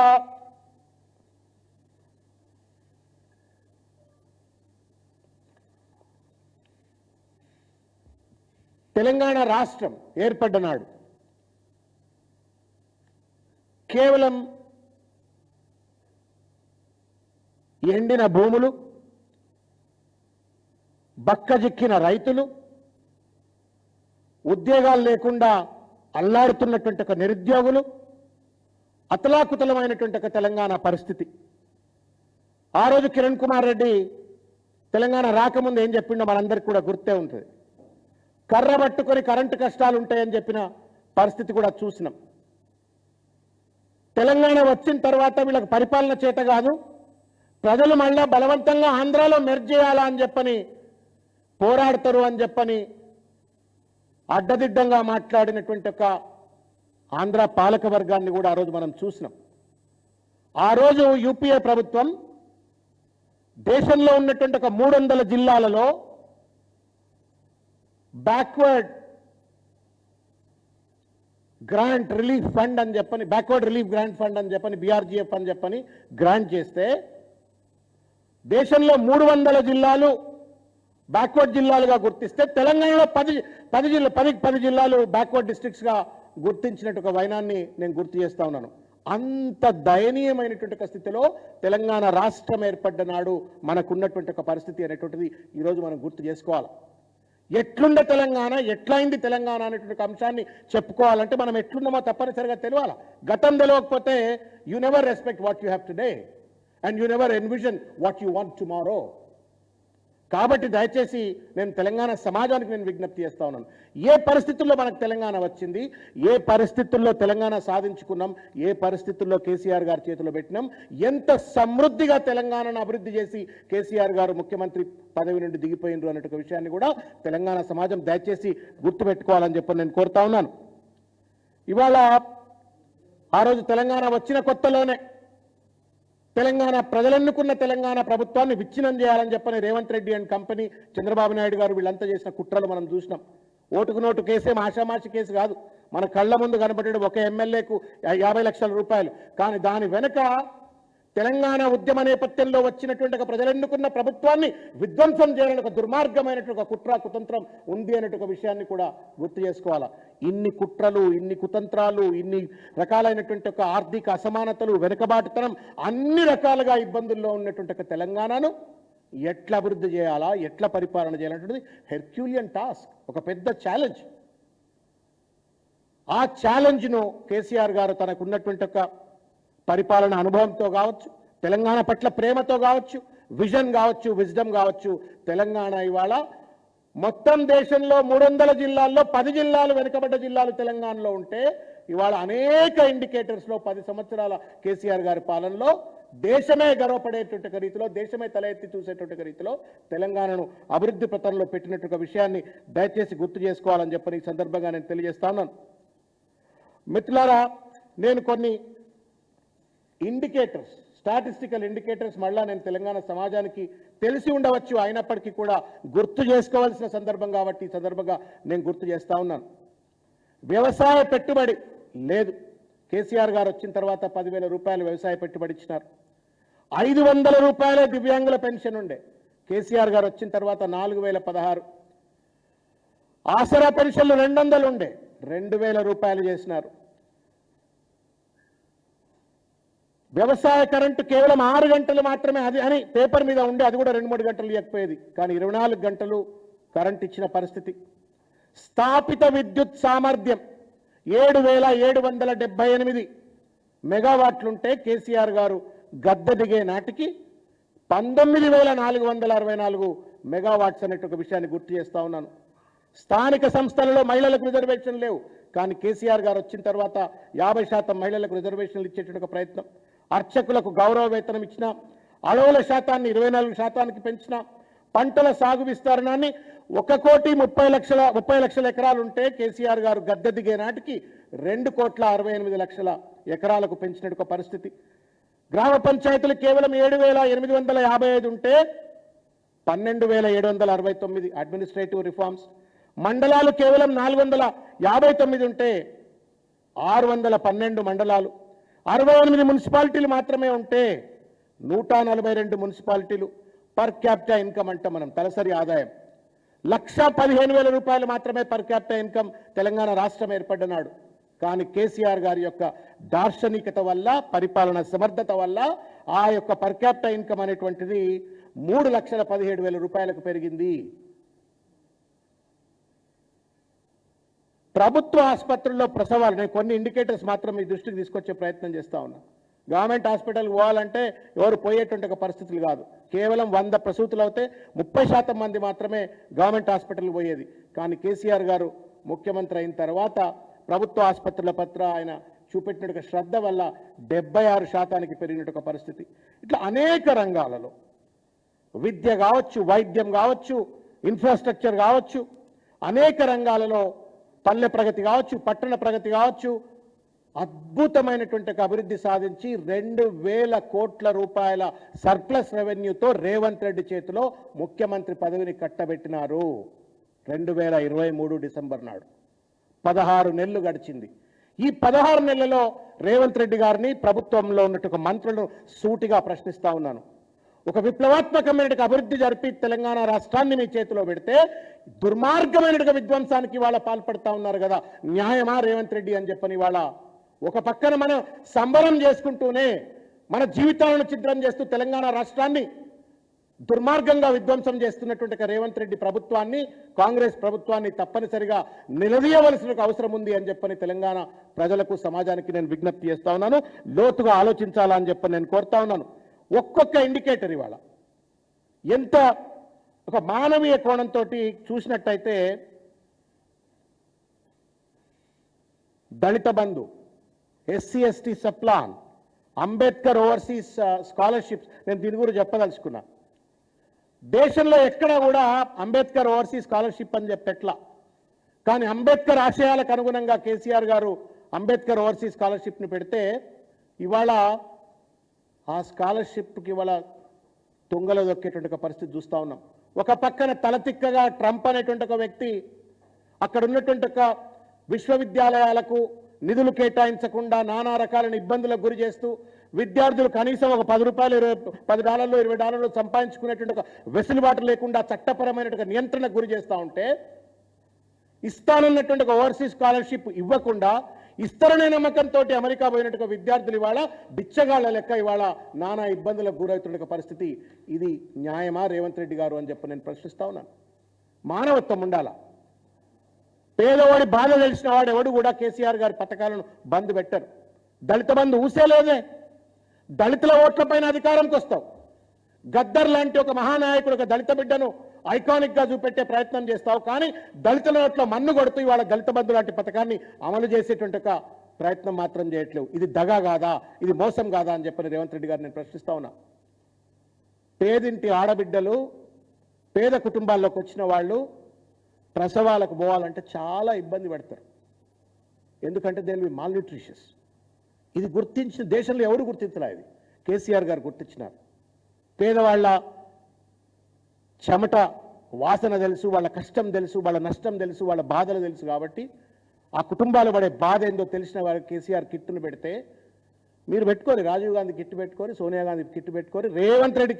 A: తెలంగాణ రాష్ట్రం ఏర్పడ్డ నాడు కేవలం ఎండిన భూములు, బక్కజిక్కిన రైతులు, ఉద్యోగాలు లేకుండా అల్లాడుతున్నటువంటి ఒక నిరుద్యోగులు, అతలాకుతలమైనటువంటి ఒక తెలంగాణ పరిస్థితి. ఆ రోజు కిరణ్ కుమార్ రెడ్డి తెలంగాణ రాకముందు ఏం చెప్పిండో మనందరికీ కూడా గుర్తే ఉంటుంది. కర్ర పట్టుకొని కరెంటు కష్టాలు ఉంటాయని చెప్పిన పరిస్థితి కూడా చూసినాం. తెలంగాణ వచ్చిన తర్వాత వీళ్ళకి పరిపాలన చేత కాదు, ప్రజలు మళ్ళా బలవంతంగా ఆంధ్రాలో మెర్జ్ చేయాలా అని చెప్పని పోరాడతారు అని చెప్పని అడ్డదిడ్డంగా మాట్లాడినటువంటి ఒక ఆంధ్ర పాలక వర్గాన్ని కూడా ఆ రోజు మనం చూసినాం. ఆ రోజు యూపీఏ ప్రభుత్వం దేశంలో ఉన్నటువంటి ఒక 300 జిల్లాలలో బ్యాక్వర్డ్ గ్రాంట్ రిలీఫ్ ఫండ్ అని చెప్పని, బ్యాక్వర్డ్ రిలీఫ్ గ్రాంట్ ఫండ్ అని చెప్పని, బీఆర్జీఎఫ్ అని చెప్పని గ్రాంట్ చేస్తే దేశంలో 300 జిల్లాలు బ్యాక్వర్డ్ జిల్లాలుగా గుర్తిస్తే తెలంగాణలో 10 జిల్లాలు బ్యాక్వర్డ్ డిస్ట్రిక్ట్స్గా గుర్తించినట్టు ఒక వైనాన్ని నేను గుర్తు చేస్తా ఉన్నాను. అంత దయనీయమైనటువంటి ఒక స్థితిలో తెలంగాణ రాష్ట్రం ఏర్పడ్డ నాడు మనకున్నటువంటి ఒక పరిస్థితి అనేటువంటిది ఈరోజు మనం గుర్తు చేసుకోవాలి. ఎట్లుండే తెలంగాణ, ఎట్లయింది తెలంగాణ అనేటువంటి అంశాన్ని చెప్పుకోవాలంటే మనం ఎట్లున్నామో తప్పనిసరిగా తెలియాలి. గతం తెలియకపోతే you never respect what you have today and you never envision what you want tomorrow. కాబట్టి దయచేసి నేను తెలంగాణ సమాజానికి నేను విజ్ఞప్తి చేస్తా ఉన్నాను. ఏ పరిస్థితుల్లో మనకు తెలంగాణ వచ్చింది, ఏ పరిస్థితుల్లో తెలంగాణ సాధించుకున్నాం, ఏ పరిస్థితుల్లో కేసీఆర్ గారి చేతిలో పెట్టినాం, ఎంత సమృద్ధిగా తెలంగాణను అభివృద్ధి చేసి కేసీఆర్ గారు ముఖ్యమంత్రి పదవి నుండి దిగిపోయినరు అన్నట్టు విషయాన్ని కూడా తెలంగాణ సమాజం దయచేసి గుర్తుపెట్టుకోవాలని చెప్పి నేను కోరుతా ఉన్నాను. ఇవాళ ఆ రోజు తెలంగాణ వచ్చిన కొత్తలోనే తెలంగాణ ప్రజలెన్నుకున్న తెలంగాణ ప్రభుత్వాన్ని విచ్ఛిన్నం చేయాలని చెప్పని రేవంత్ రెడ్డి అండ్ కంపెనీ, చంద్రబాబు నాయుడు గారు వీళ్ళంతా చేసిన కుట్రలు మనం చూసినాం. ఓటుకు నోటు కేసేం ఆషామాషి కేసు కాదు. మన కళ్ళ ముందు కనబడేది ఒక ఎమ్మెల్యేకు 50 లక్షల రూపాయలు. కానీ దాని వెనక తెలంగాణ ఉద్యమ నేపథ్యంలో వచ్చినటువంటి ఒక ప్రజలెన్నుకున్న ప్రభుత్వాన్ని విధ్వంసం చేయాలని ఒక దుర్మార్గమైనటువంటి ఒక కుట్ర కుతంత్రం ఉంది అనేటువంటి ఒక విషయాన్ని కూడా గుర్తు చేసుకోవాలా. ఇన్ని కుట్రలు, ఇన్ని కుతంత్రాలు, ఇన్ని రకాలైనటువంటి ఒక ఆర్థిక అసమానతలు, వెనుకబాటుతనం, అన్ని రకాలుగా ఇబ్బందుల్లో ఉన్నటువంటి ఒక తెలంగాణను ఎట్లా అభివృద్ధి చేయాలా, ఎట్లా పరిపాలన చేయాలనేటువంటిది హెర్క్యూలియన్ టాస్క్, ఒక పెద్ద ఛాలెంజ్. ఆ ఛాలెంజ్ను కేసీఆర్ గారు తనకున్నటువంటి ఒక పరిపాలన అనుభవంతో కావచ్చు, తెలంగాణ పట్ల ప్రేమతో కావచ్చు, విజన్ కావచ్చు, విజ్డమ్ కావచ్చు, తెలంగాణ ఇవాళ మొత్తం దేశంలో 300 జిల్లాల్లో 10 జిల్లాలు వెనుకబడ్డ జిల్లాలు తెలంగాణలో ఉంటే ఇవాళ అనేక ఇండికేటర్స్లో 10 సంవత్సరాల కేసీఆర్ గారి పాలనలో దేశమే గర్వపడేటువంటి రీతిలో, దేశమే తల ఎత్తి చూసేటువంటి రీతిలో తెలంగాణను అభివృద్ధి పథంలో పెట్టినట్టు విషయాన్ని దయచేసి గుర్తు చేసుకోవాలని చెప్పని ఈ సందర్భంగా నేను తెలియజేస్తా ఉన్నాను. మిత్రులారా, నేను కొన్ని ఇండికేటర్స్, స్టాటిస్టికల్ ఇండికేటర్స్ మళ్ళా నేను తెలంగాణ సమాజానికి తెలిసి ఉండవచ్చు, అయినప్పటికీ కూడా గుర్తు చేసుకోవాల్సిన సందర్భం కాబట్టి ఈ సందర్భంగా నేను గుర్తు చేస్తా ఉన్నాను. వ్యవసాయ పెట్టుబడి లేదు. కేసీఆర్ గారు వచ్చిన తర్వాత 10,000 రూపాయలు వ్యవసాయ పెట్టుబడి ఇచ్చినారు. 500 రూపాయలే దివ్యాంగుల పెన్షన్ ఉండే. కేసీఆర్ గారు వచ్చిన తర్వాత 4,016. ఆసరా పెన్షన్లు 200 ఉండే, 2,000 రూపాయలు చేసినారు. వ్యవసాయ కరెంటు కేవలం 6 గంటలు మాత్రమే అది అని పేపర్ మీద ఉండే, అది కూడా 2-3 గంటలు ఇవ్వకపోయేది, కానీ 24 గంటలు కరెంట్ ఇచ్చిన పరిస్థితి. స్థాపిత విద్యుత్ సామర్థ్యం 7,778 మెగావాట్లుంటే కేసీఆర్ గారు గద్దె దిగే నాటికి 19,464 మెగావాట్స్ అనేటువంటి ఒక విషయాన్ని గుర్తు చేస్తా ఉన్నాను. స్థానిక సంస్థలలో మహిళలకు రిజర్వేషన్ లేవు, కానీ కేసీఆర్ గారు వచ్చిన తర్వాత 50% మహిళలకు రిజర్వేషన్లు ఇచ్చేటువంటి ఒక ప్రయత్నం. అర్చకులకు గౌరవ వేతనం ఇచ్చిన, అడవుల శాతాన్ని 24% పెంచిన, పంటల సాగు విస్తరణాన్ని 1,30 లక్షల ఎకరాలు ఉంటే కేసీఆర్ గారు గద్దె దిగే నాటికి 2,68 లక్షల ఎకరాలకు పెంచినట్టు ఒక పరిస్థితి. గ్రామ పంచాయతీలు కేవలం 7,855 ఉంటే 12,769 అడ్మినిస్ట్రేటివ్ రిఫార్మ్స్. మండలాలు కేవలం 459 ఉంటే 612 మండలాలు. 68 మున్సిపాలిటీలు మాత్రమే ఉంటే 142 మున్సిపాలిటీలు. పర్ క్యాపిటా ఇన్కమ్ అంటే మనం తలసరి ఆదాయం 1,15,000 రూపాయలు మాత్రమే పర్ క్యాపిటా ఇన్కమ్ తెలంగాణ రాష్ట్రం ఏర్పడ్డనాడు. కానీ కేసీఆర్ గారి యొక్క దార్శనికత వల్ల, పరిపాలన సమర్థత వల్ల ఆ యొక్క పర్ క్యాపిటా ఇన్కమ్ అనేటువంటిది 3,17,000 రూపాయలకు పెరిగింది. ప్రభుత్వ ఆసుపత్రుల్లో ప్రసవాలు, నేను కొన్ని ఇండికేటర్స్ మాత్రం మీ దృష్టికి తీసుకొచ్చే ప్రయత్నం చేస్తా ఉన్నా. గవర్నమెంట్ హాస్పిటల్కి పోవాలంటే ఎవరు పోయేటువంటి ఒక పరిస్థితులు కాదు. కేవలం 100 ప్రసూతులు అవుతే 30% మంది మాత్రమే గవర్నమెంట్ హాస్పిటల్కి పోయేది. కానీ కేసీఆర్ గారు ముఖ్యమంత్రి అయిన తర్వాత ప్రభుత్వ ఆసుపత్రుల పట్ల ఆయన చూపెట్టిన శ్రద్ధ వల్ల 76% పెరిగినట్టు ఒక పరిస్థితి. ఇట్లా అనేక రంగాలలో, విద్య కావచ్చు, వైద్యం కావచ్చు, ఇన్ఫ్రాస్ట్రక్చర్ కావచ్చు, అనేక రంగాలలో పల్లె ప్రగతి కావచ్చు, పట్టణ ప్రగతి కావచ్చు, అద్భుతమైనటువంటి అభివృద్ధి సాధించి 2,000 కోట్ల రూపాయల సర్ప్లస్ రెవెన్యూతో రేవంత్ రెడ్డి చేతిలో ముఖ్యమంత్రి పదవిని కట్టబెట్టినారు. 2023 డిసెంబర్ నాడు 16 నెలలు గడిచింది. ఈ 16 నెలలలో రేవంత్ రెడ్డి గారిని, ప్రభుత్వంలో ఉన్నట్టు మంత్రులను సూటిగా ప్రశ్నిస్తా ఉన్నాను. ఒక విప్లవాత్మకమైన అభివృద్ధి జరిపి తెలంగాణ రాష్ట్రాన్ని మీ చేతిలో పెడితే దుర్మార్గమైన విధ్వంసానికి వాళ్ళ పాల్పడతా ఉన్నారు కదా. న్యాయమా రేవంత్ రెడ్డి అని చెప్పని వాళ్ళ ఒక పక్కన మనం సంబరం చేసుకుంటూనే మన జీవితాలను ఛిద్రం చేస్తూ తెలంగాణ రాష్ట్రాన్ని దుర్మార్గంగా విధ్వంసం చేస్తున్నటువంటి రేవంత్ రెడ్డి ప్రభుత్వాన్ని, కాంగ్రెస్ ప్రభుత్వాన్ని తప్పనిసరిగా నిలదీయవలసిన అవసరం ఉంది అని చెప్పని తెలంగాణ ప్రజలకు, సమాజానికి నేను విజ్ఞప్తి చేస్తా ఉన్నాను. లోతుగా ఆలోచించాలని చెప్పని నేను కోరుతా ఉన్నాను. ఒక్కొక్క ఇండికేటర్ ఇవాళ ఎంత ఒక మానవీయ కోణంతో చూసినట్టయితే Dalit Bandhu, SC ST sub plan, Ambedkar overseas scholarships, నేను దీని గురించి చెప్పదలుచుకున్నా. దేశంలో ఎక్కడా కూడా అంబేద్కర్ ఓవర్సీస్ స్కాలర్షిప్ అని చెప్పెట్లా, కానీ అంబేద్కర్ ఆశయాలకు అనుగుణంగా కేసీఆర్ గారు అంబేద్కర్ ఓవర్సీస్ స్కాలర్షిప్ని పెడితే ఇవాళ ఆ స్కాలర్షిప్కి ఇవాళ తుంగలో దొక్కేటువంటి పరిస్థితి చూస్తూ ఉన్నాం. ఒక పక్కన తలతిక్కగా ట్రంప్ అనేటువంటి ఒక వ్యక్తి అక్కడ ఉన్నటువంటి ఒక విశ్వవిద్యాలయాలకు నిధులు కేటాయించకుండా నానా రకాలైన ఇబ్బందులకు గురి చేస్తూ విద్యార్థులు కనీసం ఒక $10, $10, $20 సంపాదించుకునేటువంటి ఒక వెసులుబాటు లేకుండా చట్టపరమైనటువంటి నియంత్రణకు గురి చేస్తూ ఉంటే, ఇస్తానన్నటువంటి ఒక ఓవర్సీస్ స్కాలర్షిప్ ఇవ్వకుండా ఇస్తారనే నమ్మకంతో అమెరికా పోయినట్టుగా విద్యార్థులు ఇవాళ బిచ్చగాళ్ల లెక్క ఇవాళ నానా ఇబ్బందులకు గురవుతున్న పరిస్థితి. ఇది న్యాయమా రేవంత్ రెడ్డి గారు అని చెప్పి నేను ప్రశ్నిస్తా ఉన్నాను. మానవత్వం ఉండాలా. పేదవాడి బాధ తెలిసిన వాడు ఎవడు కూడా కేసీఆర్ గారి పథకాలను బంద్ పెట్టరు. దళిత బంధు ఊసేలేదే. దళితుల ఓట్లపైన అధికారంకి వస్తావు. గద్దర్ లాంటి ఒక మహానాయకుడు ఒక దళిత బిడ్డను ఐకానిక్ గా చూపెట్టే ప్రయత్నం చేస్తావు, కానీ దళితుల ఓట్ల మన్ను కొడుతూ ఇవాళ దళిత బంధు లాంటి పథకాన్ని అమలు చేసేటువంటి ఒక ప్రయత్నం మాత్రం చేయట్లేవు. ఇది దగా కాదా, ఇది మోసం కాదా అని చెప్పని రేవంత్ రెడ్డి గారు నేను ప్రశ్నిస్తా ఉన్నా. పేదింటి ఆడబిడ్డలు, పేద కుటుంబాల్లోకి వచ్చిన వాళ్ళు ప్రసవాలకు పోవాలంటే చాలా ఇబ్బంది పడతారు. ఎందుకంటే దేని మాల్న్యూట్రిషియస్. ఇది గుర్తించిన దేశంలో ఎవరు గుర్తించలే, ఇది కేసీఆర్ గారు గుర్తించినారు. పేదవాళ్ళ చెమట వాసన తెలుసు, వాళ్ళ కష్టం తెలుసు, వాళ్ళ నష్టం తెలుసు, వాళ్ళ బాధలు తెలుసు. కాబట్టి ఆ కుటుంబాలు పడే బాధ ఏందో తెలిసిన వారు కేసీఆర్ కిట్టును పెడితే మీరు పెట్టుకోరు. రాజీవ్ గాంధీ కిట్టు పెట్టుకొని, సోనియా గాంధీ కిట్టు పెట్టుకొని, రేవంత్ రెడ్డి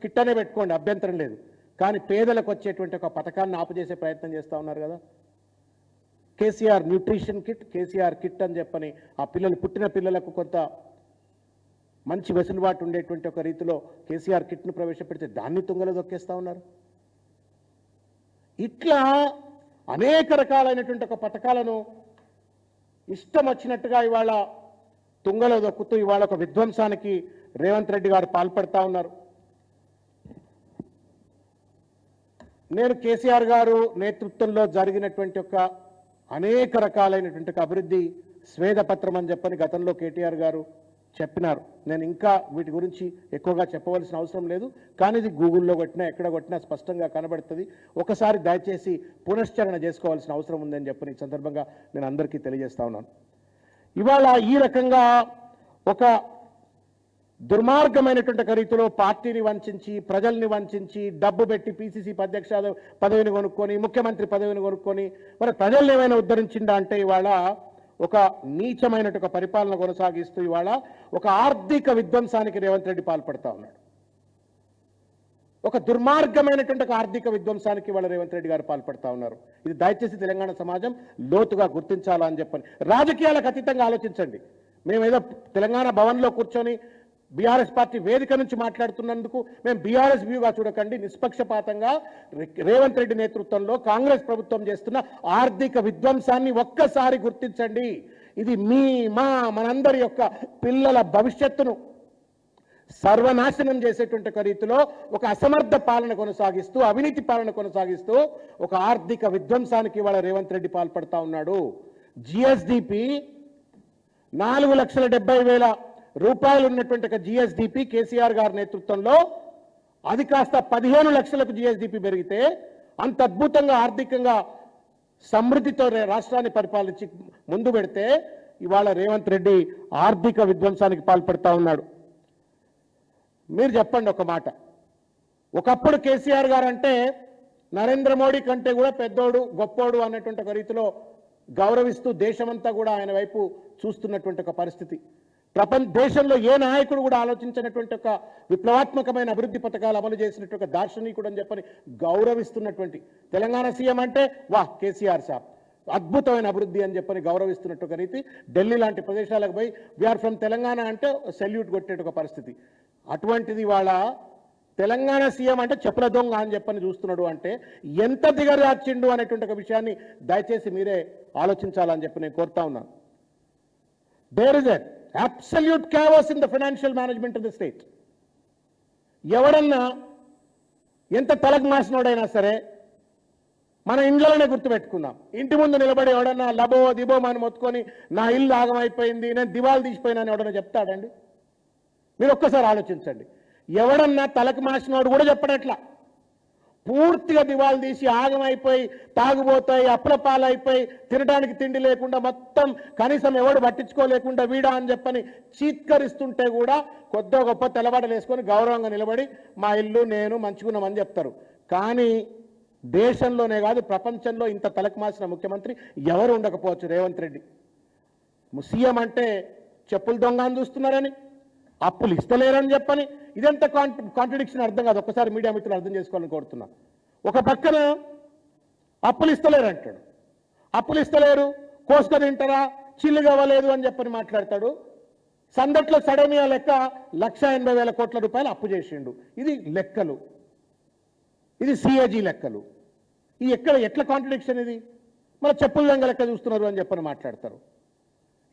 A: కిట్ అనే పెట్టుకోండి, అభ్యంతరం లేదు. కానీ పేదలకు వచ్చేటువంటి ఒక పథకాన్ని ఆపుచేసే ప్రయత్నం చేస్తూ ఉన్నారు కదా. KCR nutrition kit, KCR kit అని చెప్పని ఆ పిల్లలు పుట్టిన పిల్లలకు కొంత మంచి వెసులుబాటు ఉండేటువంటి ఒక రీతిలో కేసీఆర్ కిట్ను ప్రవేశపెడితే దాన్ని తుంగలో దొక్కేస్తూ ఉన్నారు. ఇట్లా అనేక రకాలైనటువంటి ఒక పథకాలను ఇష్టం వచ్చినట్టుగా ఇవాళ తుంగలో దొక్కుతూ ఇవాళ ఒక విధ్వంసానికి రేవంత్ రెడ్డి గారు పాల్పడతా ఉన్నారు. నేను కేసీఆర్ గారు నేతృత్వంలో జరిగినటువంటి ఒక అనేక రకాలైనటువంటి అభివృద్ధి స్వేదపత్రం అని చెప్పని గతంలో కేటీఆర్ గారు చెప్పినారు. నేను ఇంకా వీటి గురించి ఎక్కువగా చెప్పవలసిన అవసరం లేదు, కానీ ఇది గూగుల్లో కొట్టినా ఎక్కడ కొట్టినా స్పష్టంగా కనబడుతుంది. ఒకసారి దయచేసి పునశ్చరణ చేసుకోవాల్సిన అవసరం ఉందని చెప్పని ఈ సందర్భంగా నేను అందరికీ తెలియజేస్తా ఉన్నాను. ఇవాళ ఈ రకంగా ఒక దుర్మార్గమైనటువంటి రీతిలో పార్టీని వంచి, ప్రజల్ని వంచి, డబ్బు పెట్టి పిసిసి అధ్యక్ష పదవిని కొనుక్కొని, ముఖ్యమంత్రి పదవిని కొనుక్కొని మరి ప్రజల్ని ఏమైనా ఉద్ధరించిందా అంటే ఇవాళ ఒక నీచమైనటువంటి ఒక పరిపాలన కొనసాగిస్తూ ఇవాళ ఒక ఆర్థిక విధ్వంసానికి రేవంత్ రెడ్డి పాల్పడతా ఉన్నాడు. ఒక దుర్మార్గమైనటువంటి ఒక ఆర్థిక విధ్వంసానికి ఇవాళ రేవంత్ రెడ్డి గారు పాల్పడతా ఉన్నారు. ఇది దయచేసి తెలంగాణ సమాజం లోతుగా గుర్తించాలా అని చెప్పని, రాజకీయాలకు అతీతంగా ఆలోచించండి. మేమేదో తెలంగాణ భవన్లో కూర్చొని బీఆర్ఎస్ పార్టీ వేదిక నుంచి మాట్లాడుతున్నందుకు మేము బీఆర్ఎస్ వ్యూగా చూడకండి. నిష్పక్షపాతంగా రేవంత్ రెడ్డి నేతృత్వంలో కాంగ్రెస్ ప్రభుత్వం చేస్తున్న ఆర్థిక విధ్వంసాన్ని ఒక్కసారి గుర్తించండి. ఇది మనందరి యొక్క పిల్లల భవిష్యత్తును సర్వనాశనం చేసేటువంటి ఒక రీతిలో ఒక అసమర్థ పాలన కొనసాగిస్తూ, అవినీతి పాలన కొనసాగిస్తూ ఒక ఆర్థిక విధ్వంసానికి ఇవాళ రేవంత్ రెడ్డి పాల్పడతా ఉన్నాడు. జిఎస్డిపి 4,70,000 రూపాయలు ఉన్నటువంటి ఒక జిఎస్డిపి కేసీఆర్ గారి నేతృత్వంలో అది కాస్త 15 లక్షలకు జిఎస్డిపి పెరిగితే అంత అద్భుతంగా ఆర్థికంగా సమృద్ధితో రాష్ట్రాన్ని పరిపాలించి ముందు పెడితే ఇవాళ రేవంత్ రెడ్డి ఆర్థిక విధ్వంసానికి పాల్పడతా ఉన్నాడు. మీరు చెప్పండి ఒక మాట. ఒకప్పుడు కేసీఆర్ గారు అంటే నరేంద్ర మోడీ కంటే కూడా పెద్దోడు, గొప్పోడు అన్నటువంటి ఒక రీతిలో గౌరవిస్తూ దేశమంతా కూడా ఆయన వైపు చూస్తున్నటువంటి ఒక పరిస్థితి. దేశంలో ఏ నాయకుడు కూడా ఆలోచించినటువంటి ఒక విప్లవాత్మకమైన అభివృద్ధి పథకాలు అమలు చేసినట్టు ఒక దార్శనికుడు అని చెప్పని గౌరవిస్తున్నటువంటి తెలంగాణ సీఎం అంటే వాహ్ కేసీఆర్ సాబ్ అద్భుతమైన అభివృద్ధి అని చెప్పని గౌరవిస్తున్నట్టు ఒక రీతి, ఢిల్లీ లాంటి ప్రదేశాలకు పోయి వీఆర్ ఫ్రమ్ తెలంగాణ అంటే సెల్యూట్ కొట్టేట ఒక పరిస్థితి. అటువంటిది వాళ్ళ తెలంగాణ సీఎం అంటే చెప్పుల దొంగ అని చెప్పని చూస్తున్నాడు అంటే ఎంత దిగజార్చిండు అనేటువంటి ఒక విషయాన్ని దయచేసి మీరే ఆలోచించాలని చెప్పి నేను కోరుతా ఉన్నాను. There is a absolute chaos in the financial management of the state. ఎవడన్నా ఎంత తలకు మాసినోడైనా సరే మన ఇండ్లలోనే గుర్తుపెట్టుకుందాం. ఇంటి ముందు నిలబడి ఎవడన్నా లబో దిబో అని మొత్తుకొని నా ఇల్లు ఆగమైపోయింది, నేను దివాలు తీసిపోయినా ఎవడన్నా చెప్తాడండి? మీరు ఒక్కసారి ఆలోచించండి. ఎవడన్నా తలకు మాసినోడు కూడా చెప్పడట్లా. పూర్తిగా దివాలు తీసి ఆగమైపోయి తాగుబోతాయి అప్పుల పాలైపోయి తినడానికి తిండి లేకుండా మొత్తం కనీసం ఎవడు పట్టించుకోలేకుండా వీడా అని చెప్పని చీత్కరిస్తుంటే కూడా కొద్దిగా గొప్ప తెల్లబడలు వేసుకొని గౌరవంగా నిలబడి మా ఇల్లు నేను మంచుకున్నామని చెప్తారు. కానీ దేశంలోనే కాదు ప్రపంచంలో ఇంత తలకు మాసిన ముఖ్యమంత్రి ఎవరు ఉండకపోవచ్చు. రేవంత్ రెడ్డి సీఎం అంటే చెప్పులు దొంగ అని చూస్తున్నారని, అప్పులు ఇస్తలేరని చెప్పని, ఇదంతా కాంట్రడిక్షన్ అర్థం కాదు. ఒక్కసారి మీడియా మిత్రులు అర్థం చేసుకోవాలని కోరుతున్నా. ఒక పక్కన అప్పులు ఇస్తలేరు అంటాడు, అప్పులు ఇస్తలేరు కోసుకొని తింటారా చిల్లు కావలేదు అని చెప్పని మాట్లాడతాడు. సందట్లో సడమియా లెక్క 1,80,000 కోట్ల రూపాయలు అప్పు చేసిండు. ఇది లెక్కలు, ఇది సిఏజీ లెక్కలు. ఈ ఎట్లా కాంట్రడిక్షన్ ఇది? మన చెప్పుల రంగ లెక్క చూస్తున్నారు అని చెప్పని మాట్లాడతారు.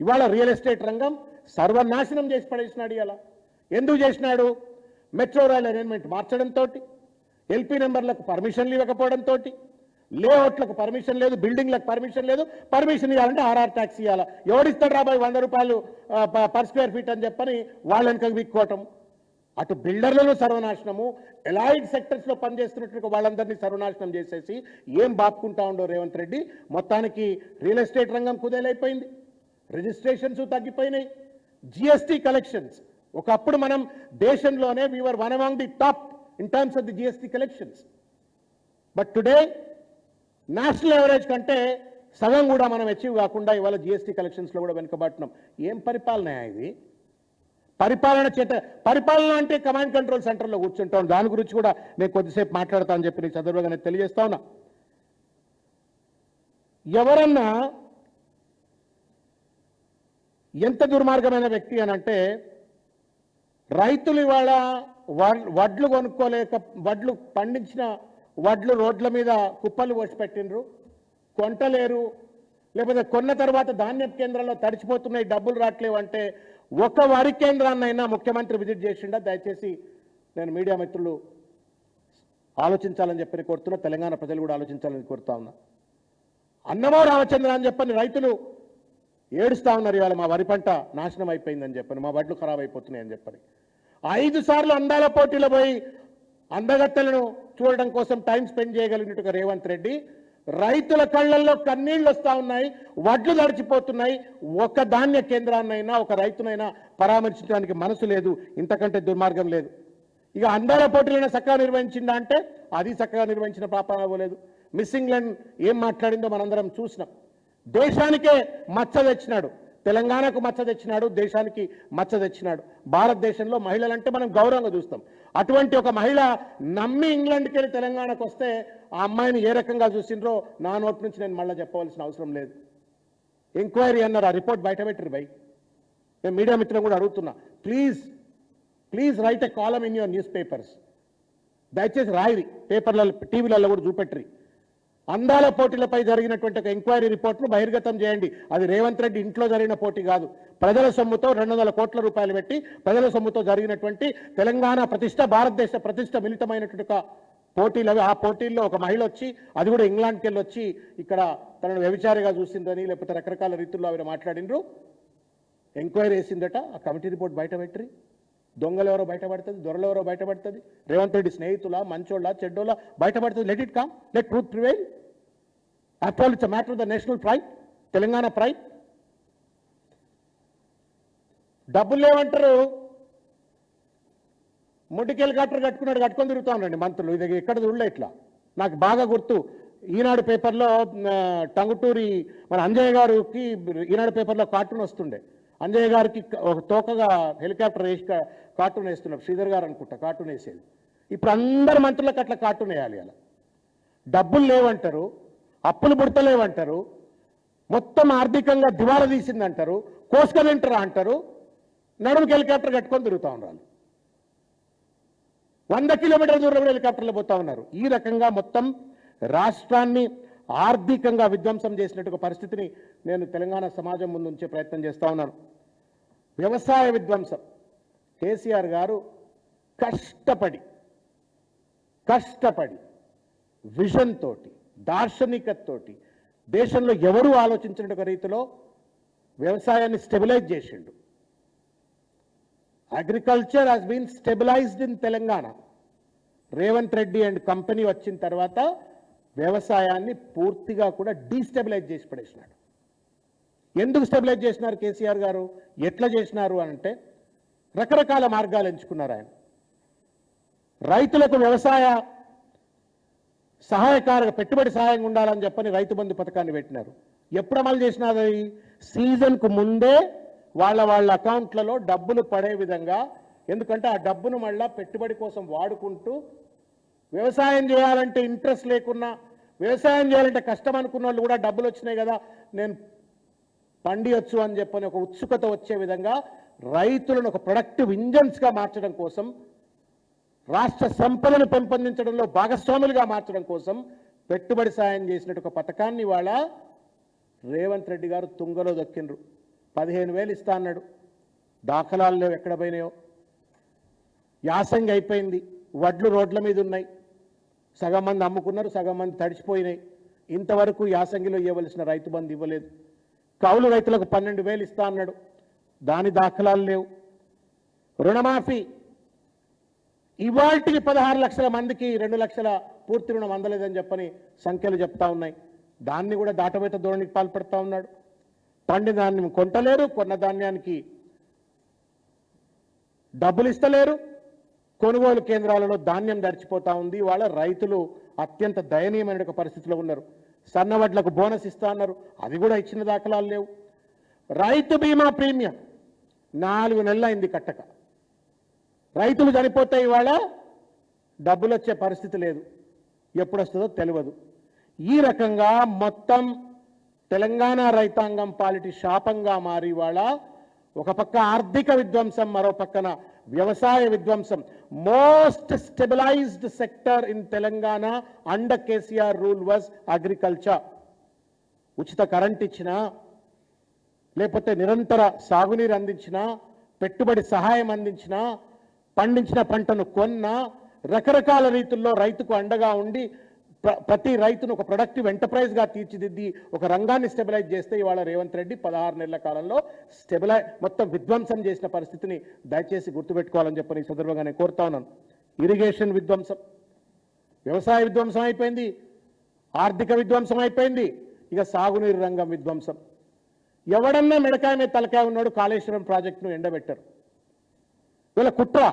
A: ఇవాళ రియల్ ఎస్టేట్ రంగం సర్వనాశనం చేసి పడేసినాడు. ఇలా ఎందుకు చేసినాడు? మెట్రో రైల్ అరేంజ్మెంట్ మార్చడంతో, ఎల్పీ నెంబర్లకు పర్మిషన్లు ఇవ్వకపోవడంతో, లేఅవుట్లకు పర్మిషన్ లేదు, బిల్డింగ్లకు పర్మిషన్ లేదు. పర్మిషన్ ఇవ్వాలంటే ఆర్ఆర్ ట్యాక్స్ ఇవ్వాలా. ఎవడిస్తాడు రాబాయ్ 100 రూపాయలు పర్ స్క్వేర్ ఫీట్ అని చెప్పని వాళ్ళ వెనక విక్కోవటం. అటు బిల్డర్లను సర్వనాశనము, ఎలైడ్ సెక్టర్స్లో పనిచేస్తున్నట్టు వాళ్ళందరినీ సర్వనాశనం చేసేసి ఏం బాపుకుంటా ఉండో రేవంత్ రెడ్డి. మొత్తానికి రియల్ ఎస్టేట్ రంగం కుదేలైపోయింది, రిజిస్ట్రేషన్స్ తగ్గిపోయినాయి, జిఎస్టీ కలెక్షన్స్. ఒకప్పుడు మనం దేశంలోనే we are one among the top in terms of the GST collections. But today national average కంటే సగం కూడా మనం అచీవ్ కాకుండా ఇవాళ జిఎస్టీ కలెక్షన్స్లో కూడా వెనుకబడుతున్నాం. ఏం పరిపాలన ఇది? పరిపాలన అంటే కమాండ్ కంట్రోల్ సెంటర్లో కూర్చుంటాం. దాని గురించి కూడా నేను కొద్దిసేపు మాట్లాడతానని చెప్పి నీకు సందర్భంగా నేను తెలియజేస్తా ఉన్నా. ఎవరన్నా ఎంత దుర్మార్గమైన వ్యక్తి అని అంటే, రైతులు ఇవాళ వడ్లు కొనుక్కోలేక వడ్లు పండించిన వడ్లు రోడ్ల మీద కుప్పలు పోసి పెట్టినరు, కొంటలేరు. లేకపోతే కొన్న తర్వాత ధాన్యం కేంద్రంలో తడిచిపోతున్నాయి, డబ్బులు రావట్లేవు అంటే ఒక వరి కేంద్రాన్నైనా ముఖ్యమంత్రి విజిట్ చేసిండా? దయచేసి నేను మీడియా మిత్రులు ఆలోచించాలని చెప్పి కోరుతున్నా, తెలంగాణ ప్రజలు కూడా ఆలోచించాలని కోరుతా ఉన్నా. అన్నమో రామచంద్ర అని చెప్పని రైతులు ఏడుస్తా ఉన్నారు. ఇవాళ మా వరి పంట నాశనం అయిపోయిందని చెప్పని, మా వడ్లు ఖరాబ్ అయిపోతున్నాయి అని చెప్పని. 5 సార్లు అందాల పోటీలో పోయి అందగత్తెలను చూడడం కోసం టైం స్పెండ్ చేయగలిగినట్టుగా రేవంత్ రెడ్డి రైతుల కళ్ళల్లో కన్నీళ్లు వస్తూ ఉన్నాయి, వడ్లు తడిచిపోతున్నాయి. ఒక ధాన్య కేంద్రాన్నైనా ఒక రైతునైనా పరామర్శించడానికి మనసు లేదు. ఇంతకంటే దుర్మార్గం లేదు. ఇక అందాల పోటీలైనా చక్కగా నిర్వహించిందా అంటే అది చక్కగా నిర్వహించిన పాపం అవ్వలేదు. మిస్ ఇంగ్లాండ్ ఏం మాట్లాడిందో మనందరం చూసినాం. దేశానికే మచ్చ తెచ్చినాడు, తెలంగాణకు మచ్చ తెచ్చినాడు, దేశానికి మచ్చ తెచ్చినాడు. భారతదేశంలో మహిళలంటే మనం గౌరవంగా చూస్తాం. అటువంటి ఒక మహిళ నమ్మి ఇంగ్లాండ్కి వెళ్ళి తెలంగాణకు వస్తే ఆ అమ్మాయిని ఏ రకంగా చూసిండ్రో నా నోటి నుంచి నేను మళ్ళీ చెప్పవలసిన అవసరం లేదు. ఎంక్వైరీ అన్నారు, ఆ రిపోర్ట్ బయట పెట్టరు బై. నేను మీడియా మిత్రులను కూడా అడుగుతున్నా, please right a column in your news papers. దయచేసి రాయిది, పేపర్లలో టీవీలలో కూడా చూపెట్టరి. అందాల పోటీలపై జరిగినటువంటి ఒక ఎంక్వైరీ రిపోర్ట్ను బహిర్గతం చేయండి. అది రేవంత్ రెడ్డి ఇంట్లో జరిగిన పోటీ కాదు, ప్రజల సొమ్ముతో 200 కోట్ల రూపాయలు పెట్టి ప్రజల సొమ్ముతో జరిగినటువంటి తెలంగాణ ప్రతిష్ట, భారతదేశ ప్రతిష్ట మిళితమైనటువంటి ఒక పోటీలు అవి. ఆ పోటీల్లో ఒక మహిళ వచ్చి, అది కూడా ఇంగ్లాండ్కి వెళ్ళి వచ్చి ఇక్కడ తనను వ్యభిచారిగా చూసిందని లేకపోతే రకరకాల రీతుల్లో ఆవిడ మాట్లాడినరు. ఎంక్వైరీ వేసిందట, ఆ కమిటీ రిపోర్ట్ బయట పెట్టరి. దొంగలు ఎవరో బయటపడుతుంది, దొరలు ఎవరో బయటపడుతుంది, రేవంత్ రెడ్డి స్నేహితుల మంచోళ్ళ చెడ్డోళ్ళ బయటపడుతుంది. Let it come, let truth prevail. After all it's a matter of the national pride, Telangana pride. డబ్బులు లేవంటారు, ముడ్డికెళ్ళి కట్టుకొని తిరుగుతా ఉండండి మంత్రులు. ఇది ఎక్కడ చూడలే ఇట్లా. నాకు బాగా గుర్తు, ఈనాడు పేపర్లో టంగుటూరి మన అంజయ్య గారికి ఈనాడు పేపర్లో కార్టూన్ వస్తుండే. అంజయ్య గారికి ఒక తోకగా హెలికాప్టర్ వేసి కార్టూన్ వేస్తున్నారు, శ్రీధర్ గారు అనుకుంటా కార్టూన్ వేసేది. ఇప్పుడు అందరు మంత్రులకు అట్లా కార్టూన్ వేయాలి. అలా డబ్బులు లేవంటారు, అప్పులు పుడతలేవంటారు, మొత్తం ఆర్థికంగా దివాలా తీసిందంటారు, కోసుకనింటరా అంటారు, నడుముకి హెలికాప్టర్ కట్టుకొని తిరుగుతూ ఉన్నారు. 100 కిలోమీటర్ల దూరంలో హెలికాప్టర్లు పోతా ఉన్నారు. ఈ రకంగా మొత్తం రాష్ట్రాన్ని ఆర్థికంగా విధ్వంసం చేసినట్టు పరిస్థితిని నేను తెలంగాణ సమాజం ముందు ఉంచే ప్రయత్నం చేస్తూ ఉన్నాను. వ్యవసాయ విధ్వంసం కేసీఆర్ గారు కష్టపడి విజన్ తోటి దార్శనికతతోటి దేశంలో ఎవరూ ఆలోచించిన రీతిలో వ్యవసాయాన్ని స్టెబిలైజ్ చేసిండు. Agriculture has been stabilised in Telangana. Revanth Reddy and company వచ్చిన తర్వాత వ్యవసాయాన్ని పూర్తిగా కూడా డీస్టెబిలైజ్ చేసి పడేసినాడు. ఎందుకు స్టెబిలైజ్ చేసినారు కేసీఆర్ గారు? ఎట్లా చేసినారు అంటే రకరకాల మార్గాలు ఎంచుకున్నారు ఆయన. రైతులకు వ్యవసాయ సహాయకారక పెట్టుబడి సహాయంగా ఉండాలని చెప్పని రైతు బంధు పథకాన్ని పెట్టినారు. ఎప్పుడు అమలు చేసినారు? అది సీజన్కు ముందే వాళ్ళ అకౌంట్లలో డబ్బులు పడే విధంగా. ఎందుకంటే ఆ డబ్బును మళ్ళా పెట్టుబడి కోసం వాడుకుంటూ వ్యవసాయం చేయాలంటే ఇంట్రెస్ట్ లేకున్నా, వ్యవసాయం చేయాలంటే కష్టం అనుకున్న వాళ్ళు కూడా డబ్బులు వచ్చినాయి కదా నేను పండియొచ్చు అని చెప్పని ఒక ఉత్సుకత వచ్చే విధంగా రైతులను ఒక ప్రొడక్టివ్ ఇంజన్స్గా మార్చడం కోసం, రాష్ట్ర సంపదను పెంపొందించడంలో భాగస్వాములుగా మార్చడం కోసం పెట్టుబడి సాయం చేసినట్టు ఒక పథకాన్ని ఇవాళ రేవంత్ రెడ్డి గారు తుంగలో దొక్కిండ్రు. 15,000 ఇస్తా అన్నాడు, దాఖలాలు లేవు, ఎక్కడ పోయినాయో. యాసంగి అయిపోయింది, వడ్లు రోడ్ల మీద ఉన్నాయి, సగం మంది అమ్ముకున్నారు, సగం మంది తడిచిపోయినాయి. ఇంతవరకు యాసంగిలో ఇవ్వవలసిన రైతు బంధు ఇవ్వలేదు. కౌలు రైతులకు 12,000 ఇస్తా అన్నాడు, దాని దాఖలాలు లేవు. రుణమాఫీ ఇవాల్టికి 16 లక్షల మందికి 2 లక్షల పూర్తి రుణం అందలేదని చెప్పని సంఖ్యలు చెప్తా ఉన్నాయి. దాన్ని కూడా దాటవేత ధోరణికి పాల్పడతా ఉన్నాడు. పండిన ధాన్యం కొంటలేరు, కొన్న ధాన్యానికి డబ్బులు ఇస్తలేరు, కొనుగోలు కేంద్రాలలో ధాన్యం దడిచిపోతా ఉంది. వాళ్ళ రైతులు అత్యంత దయనీయమైన ఒక పరిస్థితిలో ఉన్నారు. సన్నవడ్లకు బోనస్ ఇస్తా అన్నారు, అది కూడా ఇచ్చిన దాఖలాలు లేవు. రైతు బీమా ప్రీమియం 4 నెలలు అయింది కట్టక. రైతులు చనిపోతే ఇవాళ డబ్బులు వచ్చే పరిస్థితి లేదు, ఎప్పుడు వస్తుందో తెలియదు. ఈ రకంగా మొత్తం తెలంగాణ రైతాంగం పాలిటి శాపంగా మారి ఇవాళ ఒక పక్క ఆర్థిక విధ్వంసం, మరో పక్కన వ్యవసాయ విధ్వంసం. Most stabilised sector in Telangana under KCR rule was agriculture. ఉచిత కరెంట్ ఇచ్చినా, లేకపోతే నిరంతర సాగునీరు అందించినా, పెట్టుబడి సహాయం అందించినా, పండించిన పంటను కొన్నా, రకరకాల రీతుల్లో రైతుకు అండగా ఉండి ప్రతి రైతును ఒక ప్రొడక్టివ్ ఎంటర్ప్రైజ్గా తీర్చిదిద్ది ఒక రంగాన్ని స్టెబిలైజ్ చేస్తే ఇవాళ రేవంత్ రెడ్డి 16 నెలల కాలంలో మొత్తం విధ్వంసం చేసిన పరిస్థితిని దయచేసి గుర్తుపెట్టుకోవాలని చెప్పని ఈ సందర్భంగా నేను కోరుతా ఉన్నాను. ఇరిగేషన్ విధ్వంసం, వ్యవసాయ విధ్వంసం అయిపోయింది, ఆర్థిక విధ్వంసం అయిపోయింది, ఇక సాగునీరు రంగం విధ్వంసం. ఎవడన్నా మెడకాయ మీద తలకాయ ఉన్నాడు కాళేశ్వరం ప్రాజెక్టును ఎండబెట్టారు. వీళ్ళ కుట్ర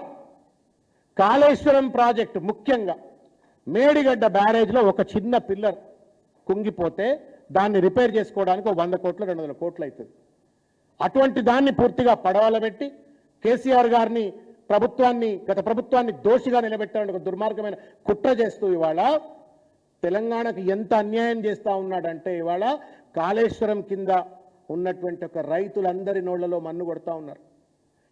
A: కాళేశ్వరం ప్రాజెక్టు, ముఖ్యంగా మేడిగడ్డ బ్యారేజ్లో ఒక చిన్న పిల్లర్ కుంగిపోతే దాన్ని రిపేర్ చేసుకోవడానికి 100 కోట్లు 200 కోట్లు అవుతుంది. అటువంటి దాన్ని పూర్తిగా పడవలబెట్టి కేసీఆర్ గారిని గత ప్రభుత్వాన్ని దోషిగా నిలబెట్టాలని ఒక దుర్మార్గమైన కుట్ర చేస్తూ ఇవాళ తెలంగాణకు ఎంత అన్యాయం చేస్తూ ఉన్నాడంటే ఇవాళ కాళేశ్వరం కింద ఉన్నటువంటి ఒక రైతులందరి నోళ్లలో మన్ను కొడతా ఉన్నారు.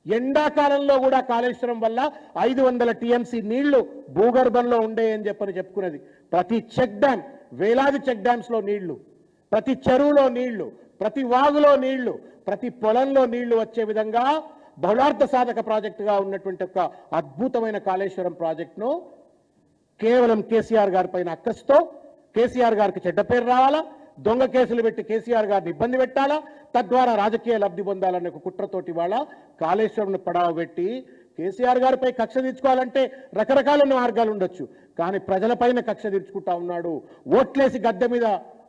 A: ఎండాకాలంలో కూడా కాళేశ్వరం వల్ల 500 టీఎంసీ నీళ్లు భూగర్భంలో ఉండేయని చెప్పుకున్నది. ప్రతి చెక్ డ్యామ్, వేలాది చెక్ డ్యామ్స్లో నీళ్లు, ప్రతి చెరువులో నీళ్లు, ప్రతి వాగులో నీళ్లు, ప్రతి పొలంలో నీళ్లు వచ్చే విధంగా బహుళార్థ సాధక ప్రాజెక్టుగా ఉన్నటువంటి ఒక అద్భుతమైన కాళేశ్వరం ప్రాజెక్టును కేవలం కేసీఆర్ గారి పైన అక్కస్తో కేసీఆర్ గారికి చెడ్డ పేరు రావాలా, దొంగ కేసులు పెట్టి కేసీఆర్ గారిని ఇబ్బంది పెట్టాలా, తద్వారా రాజకీయ లబ్ధి పొందాలనే ఒక కుట్రతోటి వాళ్ళ కాళేశ్వరంను పడావ పెట్టి కేసీఆర్ గారిపై కక్ష తీర్చుకోవాలంటే రకరకాల మార్గాలు ఉండొచ్చు, కానీ ప్రజలపైన కక్ష తీర్చుకుంటా ఉన్నాడు. ఓట్లేసి గద్దె మీద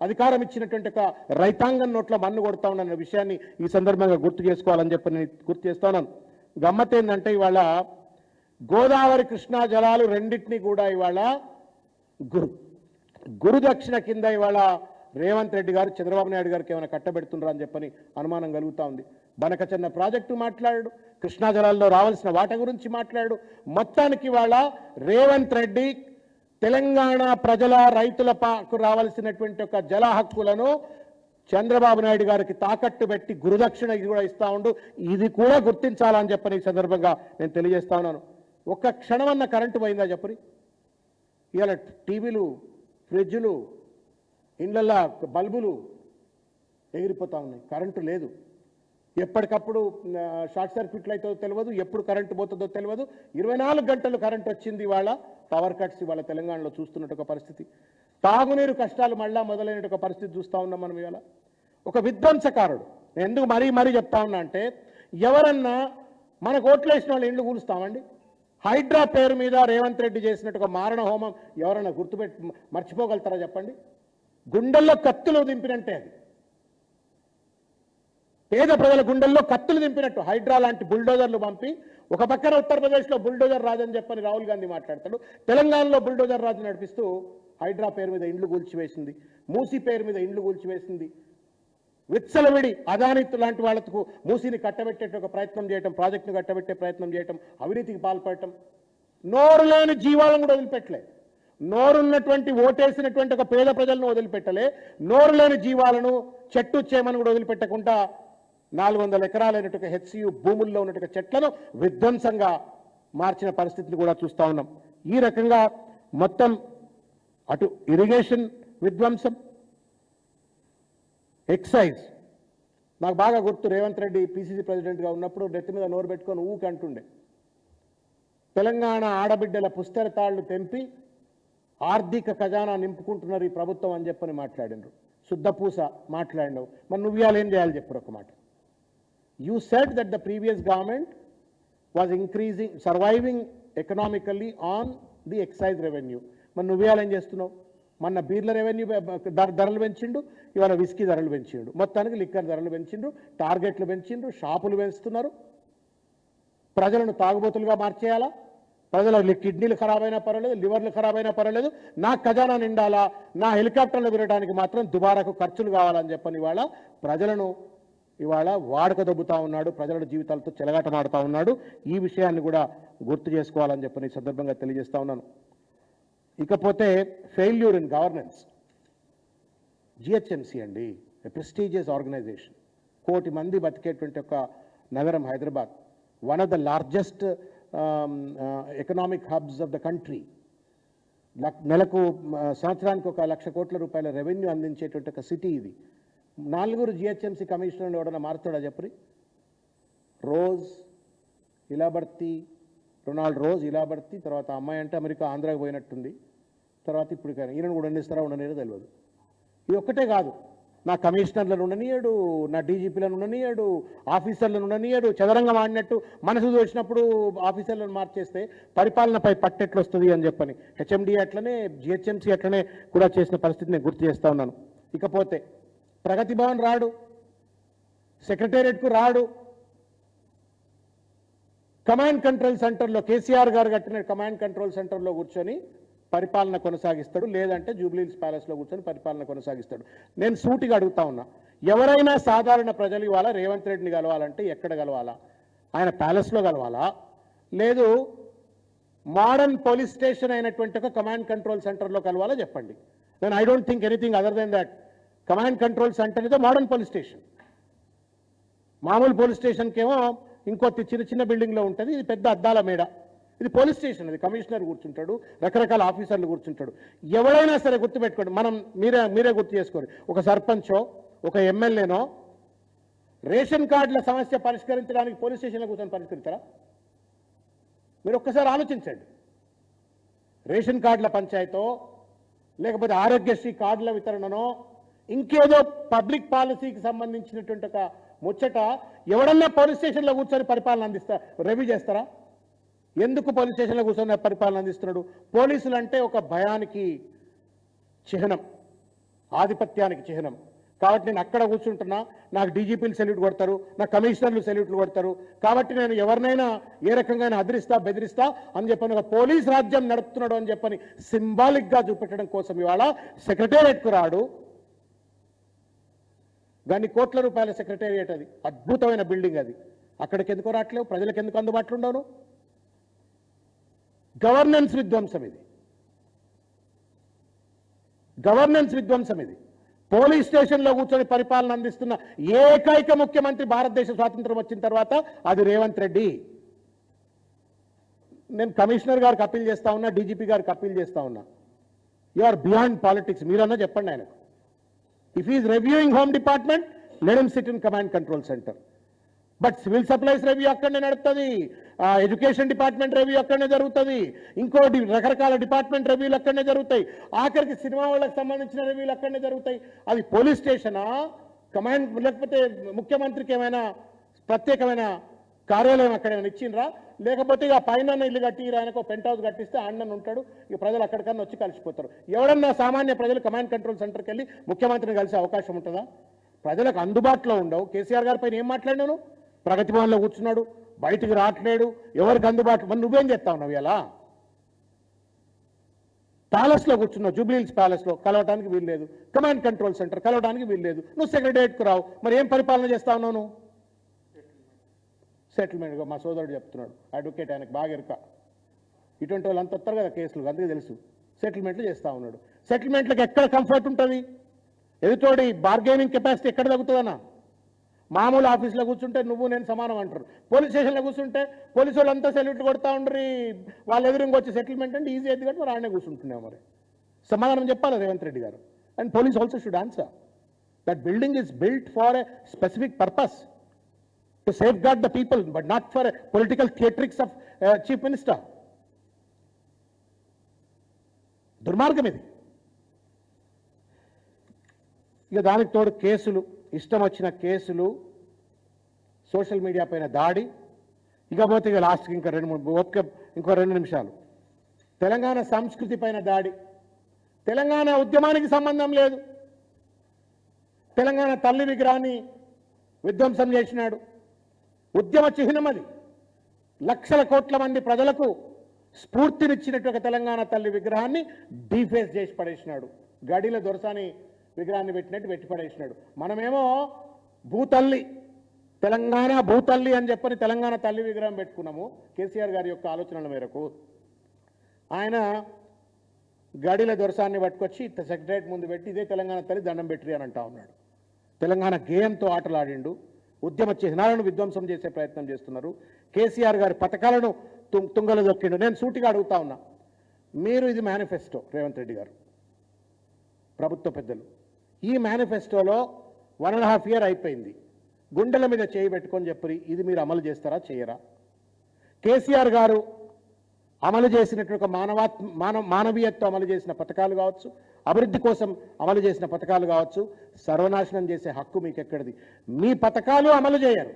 A: అధికారం ఇచ్చినటువంటి ఒక రైతాంగం నోట్లో మన్ను కొడతా ఉన్న విషయాన్ని ఈ సందర్భంగా గుర్తు చేసుకోవాలని చెప్పి నేను గుర్తు చేస్తున్నాను. గమ్మత్ ఏంటంటే ఇవాళ గోదావరి కృష్ణా జలాలు రెండింటినీ కూడా ఇవాళ గురుదక్షిణ కింద ఇవాళ రేవంత్ రెడ్డి గారు చంద్రబాబు నాయుడు గారికి ఏమైనా కట్టబెడుతున్నారా అని చెప్పని అనుమానం కలుగుతూ ఉంది. బనకచన్న ప్రాజెక్టు మాట్లాడాడు, కృష్ణా జలాల్లో రావాల్సిన వాట గురించి మాట్లాడాడు. మొత్తానికి వాళ్ళ రేవంత్ రెడ్డి తెలంగాణ ప్రజల రైతులకు రావాల్సినటువంటి ఒక జల హక్కులను చంద్రబాబు నాయుడు గారికి తాకట్టు పెట్టి గురుదక్షిణ ఇది కూడా ఇస్తా ఉండు. ఇది కూడా గుర్తించాలని చెప్పని ఈ సందర్భంగా నేను తెలియజేస్తా ఉన్నాను. ఒక్క క్షణమన్న కరెంటు పోయిందా చెప్పని? ఇవాళ టీవీలు, ఫ్రిడ్జ్లు, ఇండ్లల్లో బల్బులు ఎగిరిపోతూ ఉన్నాయి, కరెంటు లేదు. ఎప్పటికప్పుడు షార్ట్ సర్క్యూట్లు అయితే తెలియదు, ఎప్పుడు కరెంటు పోతుందో తెలియదు. 24 గంటలు కరెంటు వచ్చింది. ఇవాళ పవర్ కట్స్ ఇవాళ తెలంగాణలో చూస్తున్నట్టు ఒక పరిస్థితి. తాగునీరు కష్టాలు మళ్ళా మొదలైన ఒక పరిస్థితి చూస్తూ ఉన్నాం మనం. ఇవాళ ఒక విధ్వంసకారుడు, నేను ఎందుకు మరీ చెప్తా ఉన్నా అంటే, ఎవరన్నా మనకు ఓట్లేసిన వాళ్ళు ఇండ్లు కూలుస్తామండి? హైడ్రా పేరు మీద రేవంత్ రెడ్డి చేసినట్టు ఒక మారణ హోమం ఎవరన్నా మర్చిపోగలుగుతారా చెప్పండి? గుండెల్లో కత్తులు దింపినట్టే అది. పేద ప్రజల గుండెల్లో కత్తులు దింపినట్టు హైడ్రా లాంటి బుల్డోజర్లు పంపి, ఒక పక్కన ఉత్తరప్రదేశ్లో బుల్డోజర్ రాజు అని చెప్పని రాహుల్ గాంధీ మాట్లాడతాడు, తెలంగాణలో బుల్డోజర్ రాజు నడిపిస్తూ హైడ్రా పేరు మీద ఇండ్లు కూల్చివేసింది, మూసీ పేరు మీద ఇండ్లు కూల్చివేసింది. విత్సలవిడి అదాని లాంటి వాళ్లకు మూసీని కట్టబెట్టే ఒక ప్రయత్నం చేయటం, ప్రాజెక్టును కట్టబెట్టే ప్రయత్నం చేయటం, అవినీతికి పాల్పడటం. నోరు లేని జీవాలను కూడా వదిలిపెట్టలే. నోరున్నటువంటి ఓటేసినటువంటి ఒక పేద ప్రజలను వదిలిపెట్టలే. నోరు లేని జీవాలను చెట్టు చేమను కూడా వదిలిపెట్టకుండా 400 ఎకరాలైనటువంటి హెచ్సియు భూముల్లో ఉన్నటువంటి చెట్లను విధ్వంసంగా మార్చిన పరిస్థితిని కూడా చూస్తూ ఉన్నాం. ఈ రకంగా మొత్తం అటు ఇరిగేషన్ విధ్వంసం, ఎక్సైజ్. నాకు బాగా గుర్తు, రేవంత్ రెడ్డి పిసిసి ప్రెసిడెంట్గా ఉన్నప్పుడు నెత్తి మీద నోరు పెట్టుకొని ఊకి అంటుండే, తెలంగాణ ఆడబిడ్డల పుస్తెరతాళ్లు తెంపి ఆర్థిక ఖజానా నింపుకుంటున్నారు ఈ ప్రభుత్వం అని చెప్పని మాట్లాడినరు. శుద్ధపూస మాట్లాడినవు. మరి నువ్వు ఇవాళ ఏం చేయాలి చెప్పరు ఒక మాట. You said that the previous government was surviving economically on the excise revenue. మరి నువ్వు ఇవాళ ఏం చేస్తున్నావు? మొన్న బీర్ల రెవెన్యూ ధరలు పెంచిండు, ఇవాళ విస్కీ ధరలు పెంచిండు, మొత్తానికి లిక్కర్ ధరలు పెంచిండు, టార్గెట్లు పెంచిండు, షాపులు పెంచుతున్నారు. ప్రజలను తాగుబోతులుగా మార్చేయాలా? ప్రజల కిడ్నీలు ఖరాబ్ అయినా పర్వాలేదు, లివర్లు ఖరాబ్ అయినా పర్వాలేదు, నా ఖజానా నిండాలా, నా హెలికాప్టర్లు తిరగడానికి మాత్రం దుబారాకు ఖర్చులు కావాలని చెప్పని ఇవాళ ప్రజలను ఇవాళ వాడక దొబ్బుతా ఉన్నాడు, ప్రజల జీవితాలతో చెలగాటమాడుతూ ఉన్నాడు. ఈ విషయాన్ని కూడా గుర్తు చేసుకోవాలని చెప్పని సందర్భంగా తెలియజేస్తా ఉన్నాను. ఇకపోతే ఫెయిల్యూర్ ఇన్ గవర్నెన్స్. జిహెచ్ఎంసీ అండి, ప్రెస్టీజియస్ ఆర్గనైజేషన్, 1 కోటి మంది బతికేటువంటి ఒక నగరం Hyderabad, one of the largest economic hubs of the country. నెలకు సంవత్సరానికి 1 లక్ష కోట్ల రూపాయల రెవెన్యూ అందించేటువంటి ఒక సిటీ ఇది. 4 జిహెచ్ఎంసీ కమిషనర్లు ఎవడన్నా మారుతాడా చెప్పరి? రోజ్ ఇలాబర్తి, రొనాల్డ్ రోజ్ ఇలాబర్తి, తర్వాత అమ్మాయి అంటే అమెరికా ఆంధ్రాకి పోయినట్టుంది, తర్వాత ఇప్పుడు ఈయనను కూడా ఉండనిస్తారా ఉండనేదో తెలియదు. ఇది ఒక్కటే కాదు, నా కమిషనర్లను ఉండనియడు, నా డీజీపీలను ఉండనియడు, ఆఫీసర్లను ఉండనియడు. చదరంగం ఆడినట్టు మనసు వచ్చినప్పుడు ఆఫీసర్లను మార్చేస్తే పరిపాలనపై పట్టెట్లు వస్తుంది అని చెప్పని హెచ్ఎండి అట్లనే, జిహెచ్ఎంసీ అట్లనే కూడా చేసిన పరిస్థితి నేను గుర్తు చేస్తా ఉన్నాను. ఇకపోతే ప్రగతి భవన్ రాడు, సెక్రటేరియట్కు రాడు, కమాండ్ కంట్రోల్ సెంటర్లో కేసీఆర్ గారు కట్టిన కమాండ్ కంట్రోల్ సెంటర్లో కూర్చొని పరిపాలన కొనసాగిస్తాడు, లేదంటే జూబ్లీహిల్స్ ప్యాలెస్లో కూర్చొని పరిపాలన కొనసాగిస్తాడు. నేను సూటిగా అడుగుతా ఉన్నా, ఎవరైనా సాధారణ ప్రజలు ఇవాళ రేవంత్ రెడ్డిని కలవాలంటే ఎక్కడ కలవాలా? ఆయన ప్యాలెస్లో కలవాలా? లేదు మోడర్న్ పోలీస్ స్టేషన్ అయినటువంటి ఒక కమాండ్ కంట్రోల్ సెంటర్లో కలవాలా? చెప్పండి. నేను I don't think anything other than that. Command control centre ఇదో మోడర్న్ పోలీస్ స్టేషన్. మామూలు పోలీస్ స్టేషన్కి ఏమో ఇంకో చిన్న బిల్డింగ్లో ఉంటుంది, ఇది పెద్ద అద్దాల మేడ. ఇది పోలీస్ స్టేషన్, అది కమిషనర్ కూర్చుంటాడు, రకరకాల ఆఫీసర్లు కూర్చుంటాడు. ఎవరైనా సరే గుర్తుపెట్టుకోండి, మనం మీరే గుర్తు చేసుకోండి, ఒక సర్పంచో ఒక ఎమ్మెల్యేనో రేషన్ కార్డుల సమస్య పరిష్కరించడానికి పోలీస్ స్టేషన్లో కూర్చొని పరిష్కరిస్తారా? మీరు ఒక్కసారి ఆలోచించండి. రేషన్ కార్డుల పంచాయతో, లేకపోతే ఆరోగ్యశ్రీ కార్డుల వితరణనో, ఇంకేదో పబ్లిక్ పాలసీకి సంబంధించినటువంటి ఒక ముచ్చట ఎవడన్నా పోలీస్ స్టేషన్లో కూర్చొని పరిపాలన రివ్యూ చేస్తారా? ఎందుకు పోలీస్ స్టేషన్లో కూర్చొని పరిపాలన అందిస్తున్నాడు? పోలీసులు అంటే ఒక భయానికి చిహ్నం, ఆధిపత్యానికి చిహ్నం. కాబట్టి నేను అక్కడ కూర్చుంటున్నా, నాకు డీజీపీలు సెల్యూట్ కొడతారు, నా కమిషనర్లు సెల్యూట్లు కొడతారు, కాబట్టి నేను ఎవరినైనా ఏ రకంగా అదిరిస్తా బెదిరిస్తా అని చెప్పని ఒక పోలీస్ రాజ్యం నడుపుతున్నాడు అని చెప్పని సింబాలిక్గా చూపెట్టడం కోసం ఇవాళ సెక్రటేరియట్కు రాడు, దాన్ని కోట్ల రూపాయల సెక్రటేరియట్, అది అద్భుతమైన బిల్డింగ్, అది అక్కడికి ఎందుకు రావట్లేవు? ప్రజలకు ఎందుకు అందుబాటులో ఉండవు? గవర్నెన్స్ విధ్వంసం ఇది, గవర్నెన్స్ విధ్వంసం ఇది. పోలీస్ స్టేషన్లో కూర్చొని పరిపాలన అందిస్తున్న ఏకైక ముఖ్యమంత్రి భారతదేశ స్వాతంత్రం వచ్చిన తర్వాత అది రేవంత్ రెడ్డి. నేను కమిషనర్ గారికి అప్పీల్ చేస్తా ఉన్నా, డీజీపీ గారికి అప్పీల్ చేస్తా ఉన్నా, యు ఆర్ బియాండ్ పాలిటిక్స్. మీరన్నా చెప్పండి ఆయనకు. If is reviewing home department, let him SIT in command control centre. But civil supplies review అక్కడనే నడుస్తుంది, ఎడ్యుకేషన్ డిపార్ట్మెంట్ రివ్యూ అక్కడనే జరుగుతుంది, ఇంకోటి రకరకాల డిపార్ట్మెంట్ రివ్యూలు అక్కడనే జరుగుతాయి, ఆఖరికి సినిమా వాళ్ళకి సంబంధించిన రివ్యూలు అక్కడనే జరుగుతాయి. అది పోలీస్ స్టేషనా, కమాండ్, లేకపోతే ముఖ్యమంత్రికి ఏమైనా ప్రత్యేకమైన కార్యాలయం అక్కడేమైనా ఇచ్చిండ్రా? లేకపోతే ఇక పైన ఇల్లు కట్టి ఆయనకు పెంట్ హౌస్ కట్టిస్తే ఆండన్ ఉంటాడు, ఇక ప్రజలు అక్కడికన్నా వచ్చి కలిసిపోతారు. ఎవడన్నా సామాన్య ప్రజలు కమాండ్ కంట్రోల్ సెంటర్కి వెళ్ళి ముఖ్యమంత్రిని కలిసే అవకాశం ఉంటుందా? ప్రజలకు అందుబాటులో ఉండవు. కేసీఆర్ గారి పైన ఏం మాట్లాడినాను? ప్రగతి భవన్లో కూర్చున్నాడు, బయటికి రావట్లేడు, ఎవరికి అందుబాటు. మరి నువ్వేం చేస్తా ఉన్నావు? ఇలా ప్యాలెస్లో కూర్చున్నావు, జూబ్లీహిల్స్ ప్యాలెస్లో, కలవడానికి వీల్లేదు. కమాండ్ కంట్రోల్ సెంటర్ కలవడానికి వీల్లేదు. నువ్వు సెక్రటరియట్కు రావు, మరి ఏం పరిపాలన చేస్తా ఉన్నావు నువ్వు? సెటిల్మెంట్గా మా సోదరుడు చెప్తున్నాడు, అడ్వకేట్, ఆయనకు బాగా ఎరుక. ఇటువంటి వాళ్ళు అంత వస్తారు కదా కేసులు, అందుకే తెలుసు. సెటిల్మెంట్లు చేస్తూ ఉన్నాడు. సెటిల్మెంట్లకు ఎక్కడ కంఫర్ట్ ఉంటుంది? ఎదుటోడి బార్గెనింగ్ కెపాసిటీ ఎక్కడ తగ్గుతుందన్నా? మామూలు ఆఫీస్లో కూర్చుంటే నువ్వు నేను సమానం అంటారు, పోలీస్ స్టేషన్లో కూర్చుంటే పోలీసు వాళ్ళు అంతా సెల్యూట్ కొడతా ఉండరు, వాళ్ళ ఎదురుగా వచ్చి సెటిల్మెంట్ అంటే ఈజీ అయితే కాబట్టి మరి ఆడనే కూర్చుంటున్నావు. మరి సమాధానం చెప్పాలి రేవంత్ రెడ్డి గారు. And police also should answer. That building is built for a specific purpose, to safeguard the people, but not for political theatrics of chief minister. దుర్మార్గం ఇది. ఇక దానికి తోడు కేసులు, ఇష్టం వచ్చిన కేసులు, సోషల్ మీడియా పైన దాడి. ఇకపోతే ఇక లాస్ట్కి ఇంకా ఇంకో 2 నిమిషాలు. తెలంగాణ సంస్కృతి పైన దాడి. తెలంగాణ ఉద్యమానికి సంబంధం లేదు. తెలంగాణ తల్లి విగ్రహాన్ని విధ్వంసం చేసినాడు. ఉద్యమ చిహ్నం అది. లక్షల కోట్ల మంది ప్రజలకు స్ఫూర్తినిచ్చినట్టు ఒక తెలంగాణ తల్లి విగ్రహాన్ని డీఫేస్ చేసి పడేసినాడు. గడిల దొరసాని విగ్రహాన్ని పెట్టినట్టు పెట్టి పడేసినాడు. మనమేమో భూతల్లి, తెలంగాణ భూతల్లి అని చెప్పని తెలంగాణ తల్లి విగ్రహం పెట్టుకున్నాము. కేసీఆర్ గారి యొక్క ఆలోచనల మేరకు ఆయన గడిల దొరసాన్ని పట్టుకొచ్చి సెక్రటరేట్ ముందు పెట్టి ఇదే తెలంగాణ తల్లి దండం పెట్టి అని అంటా ఉన్నాడు. తెలంగాణ గేయంతో ఆటలాడిండు. ఉద్యమ చిహ్నాలను విధ్వంసం చేసే ప్రయత్నం చేస్తున్నారు. కేసీఆర్ గారి పథకాలను తుంగలు దొక్కిండు. నేను సూటిగా అడుగుతా ఉన్నా, మీరు ఇది మేనిఫెస్టో, రేవంత్ రెడ్డి గారు, ప్రభుత్వ పెద్దలు, ఈ మేనిఫెస్టోలో 1.5 year అయిపోయింది. గుండెల మీద చేయి పెట్టుకొని చెప్పి ఇది మీరు అమలు చేస్తారా, చేయరా? కేసీఆర్ గారు అమలు చేసినట్టు మానవీయత్వం అమలు చేసిన పథకాలు కావచ్చు, అభివృద్ధి కోసం అమలు చేసిన పథకాలు కావచ్చు, సర్వనాశనం చేసే హక్కు మీకు ఎక్కడిది? మీ పథకాలు అమలు చేయరు.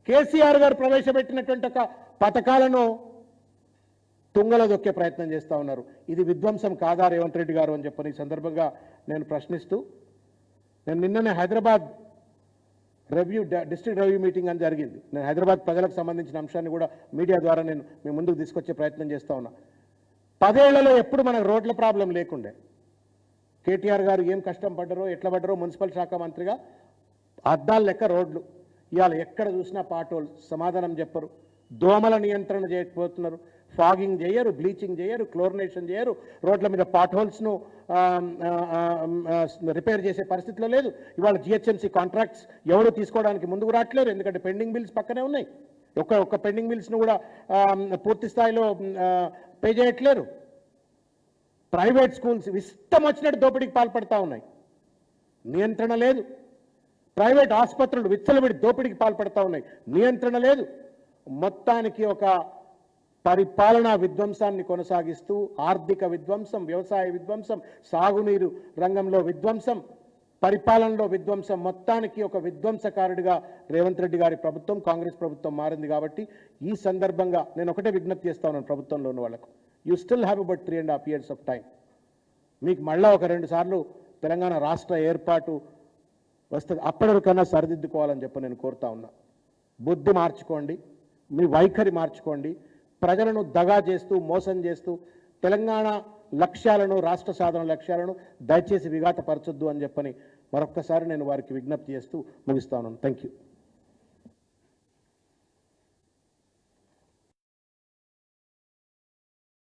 A: కేసీఆర్ గారు ప్రవేశపెట్టినటువంటి ఒక పథకాలను తుంగలో దొక్కే ప్రయత్నం చేస్తూ ఉన్నారు. ఇది విధ్వంసం కాదా రేవంత్ రెడ్డి గారు అని చెప్పని ఈ సందర్భంగా నేను ప్రశ్నిస్తూ, నేను నిన్ననే హైదరాబాద్ డిస్ట్రిక్ట్ రివ్యూ మీటింగ్ అని జరిగింది. నేను హైదరాబాద్ ప్రజలకు సంబంధించిన అంశాన్ని కూడా మీడియా ద్వారా నేను మీ ముందుకు తీసుకొచ్చే ప్రయత్నం చేస్తూ ఉన్నా. 10 ఏళ్లలో ఎప్పుడు మనకు రోడ్ల ప్రాబ్లం లేకుండే. కేటీఆర్ గారు ఏం కష్టం పడ్డారో, ఎట్లా పడ్డారో, మున్సిపల్ శాఖ మంత్రిగా అద్దాల లెక్క రోడ్లు. ఇవాళ ఎక్కడ చూసినా పాటోల్స్, సమాధానం చెప్పరు. దోమల నియంత్రణ చేయకపోతున్నారు. ఫాగింగ్ చేయరు, బ్లీచింగ్ చేయరు, క్లోరినేషన్ చేయరు. రోడ్ల మీద పాట్ హోల్స్ను రిపేర్ చేసే పరిస్థితిలో లేదు. ఇవాళ జిహెచ్ఎంసీ కాంట్రాక్ట్స్ ఎవరు తీసుకోవడానికి ముందుకు రావట్లేరు, ఎందుకంటే పెండింగ్ బిల్స్ పక్కనే ఉన్నాయి. ఒక్క పెండింగ్ బిల్స్ను కూడా పూర్తి స్థాయిలో పే చేయట్లేరు. ప్రైవేట్ స్కూల్స్ ఇష్టం వచ్చినట్టు దోపిడీకి పాల్పడతా ఉన్నాయి, నియంత్రణ లేదు. ప్రైవేట్ ఆసుపత్రులు విచ్చలవిడి దోపిడీకి పాల్పడతా ఉన్నాయి, నియంత్రణ లేదు. మొత్తానికి ఒక పరిపాలనా విధ్వంసాన్ని కొనసాగిస్తూ ఆర్థిక విధ్వంసం, వ్యవసాయ విధ్వంసం, సాగునీరు రంగంలో విధ్వంసం, పరిపాలనలో విధ్వంసం, మొత్తానికి ఒక విధ్వంసకారుడిగా రేవంత్ రెడ్డి గారి ప్రభుత్వం, కాంగ్రెస్ ప్రభుత్వం మారింది. కాబట్టి ఈ సందర్భంగా నేను ఒకటే విజ్ఞప్తి చేస్తా ఉన్నాను ప్రభుత్వంలో ఉన్న వాళ్ళకు, you still have about 3.5 years of time. మీకు మళ్ళా ఒక 2 సార్లు తెలంగాణ రాష్ట్ర ఏర్పాటు వస్తుంది, అప్పటికన్నా సరిదిద్దుకోవాలని చెప్పి నేను కోరుతా ఉన్నా. బుద్ధి మార్చుకోండి, మీ వైఖరి మార్చుకోండి. ప్రజలను దగా చేస్తూ, మోసం చేస్తూ తెలంగాణ లక్ష్యాలను, రాష్ట్ర సాధన లక్ష్యాలను దయచేసి విఘాతపరచొద్దు అని చెప్పని మరొక్కసారి నేను వారికి విజ్ఞప్తి చేస్తూ ముగిస్తాను. Thank you.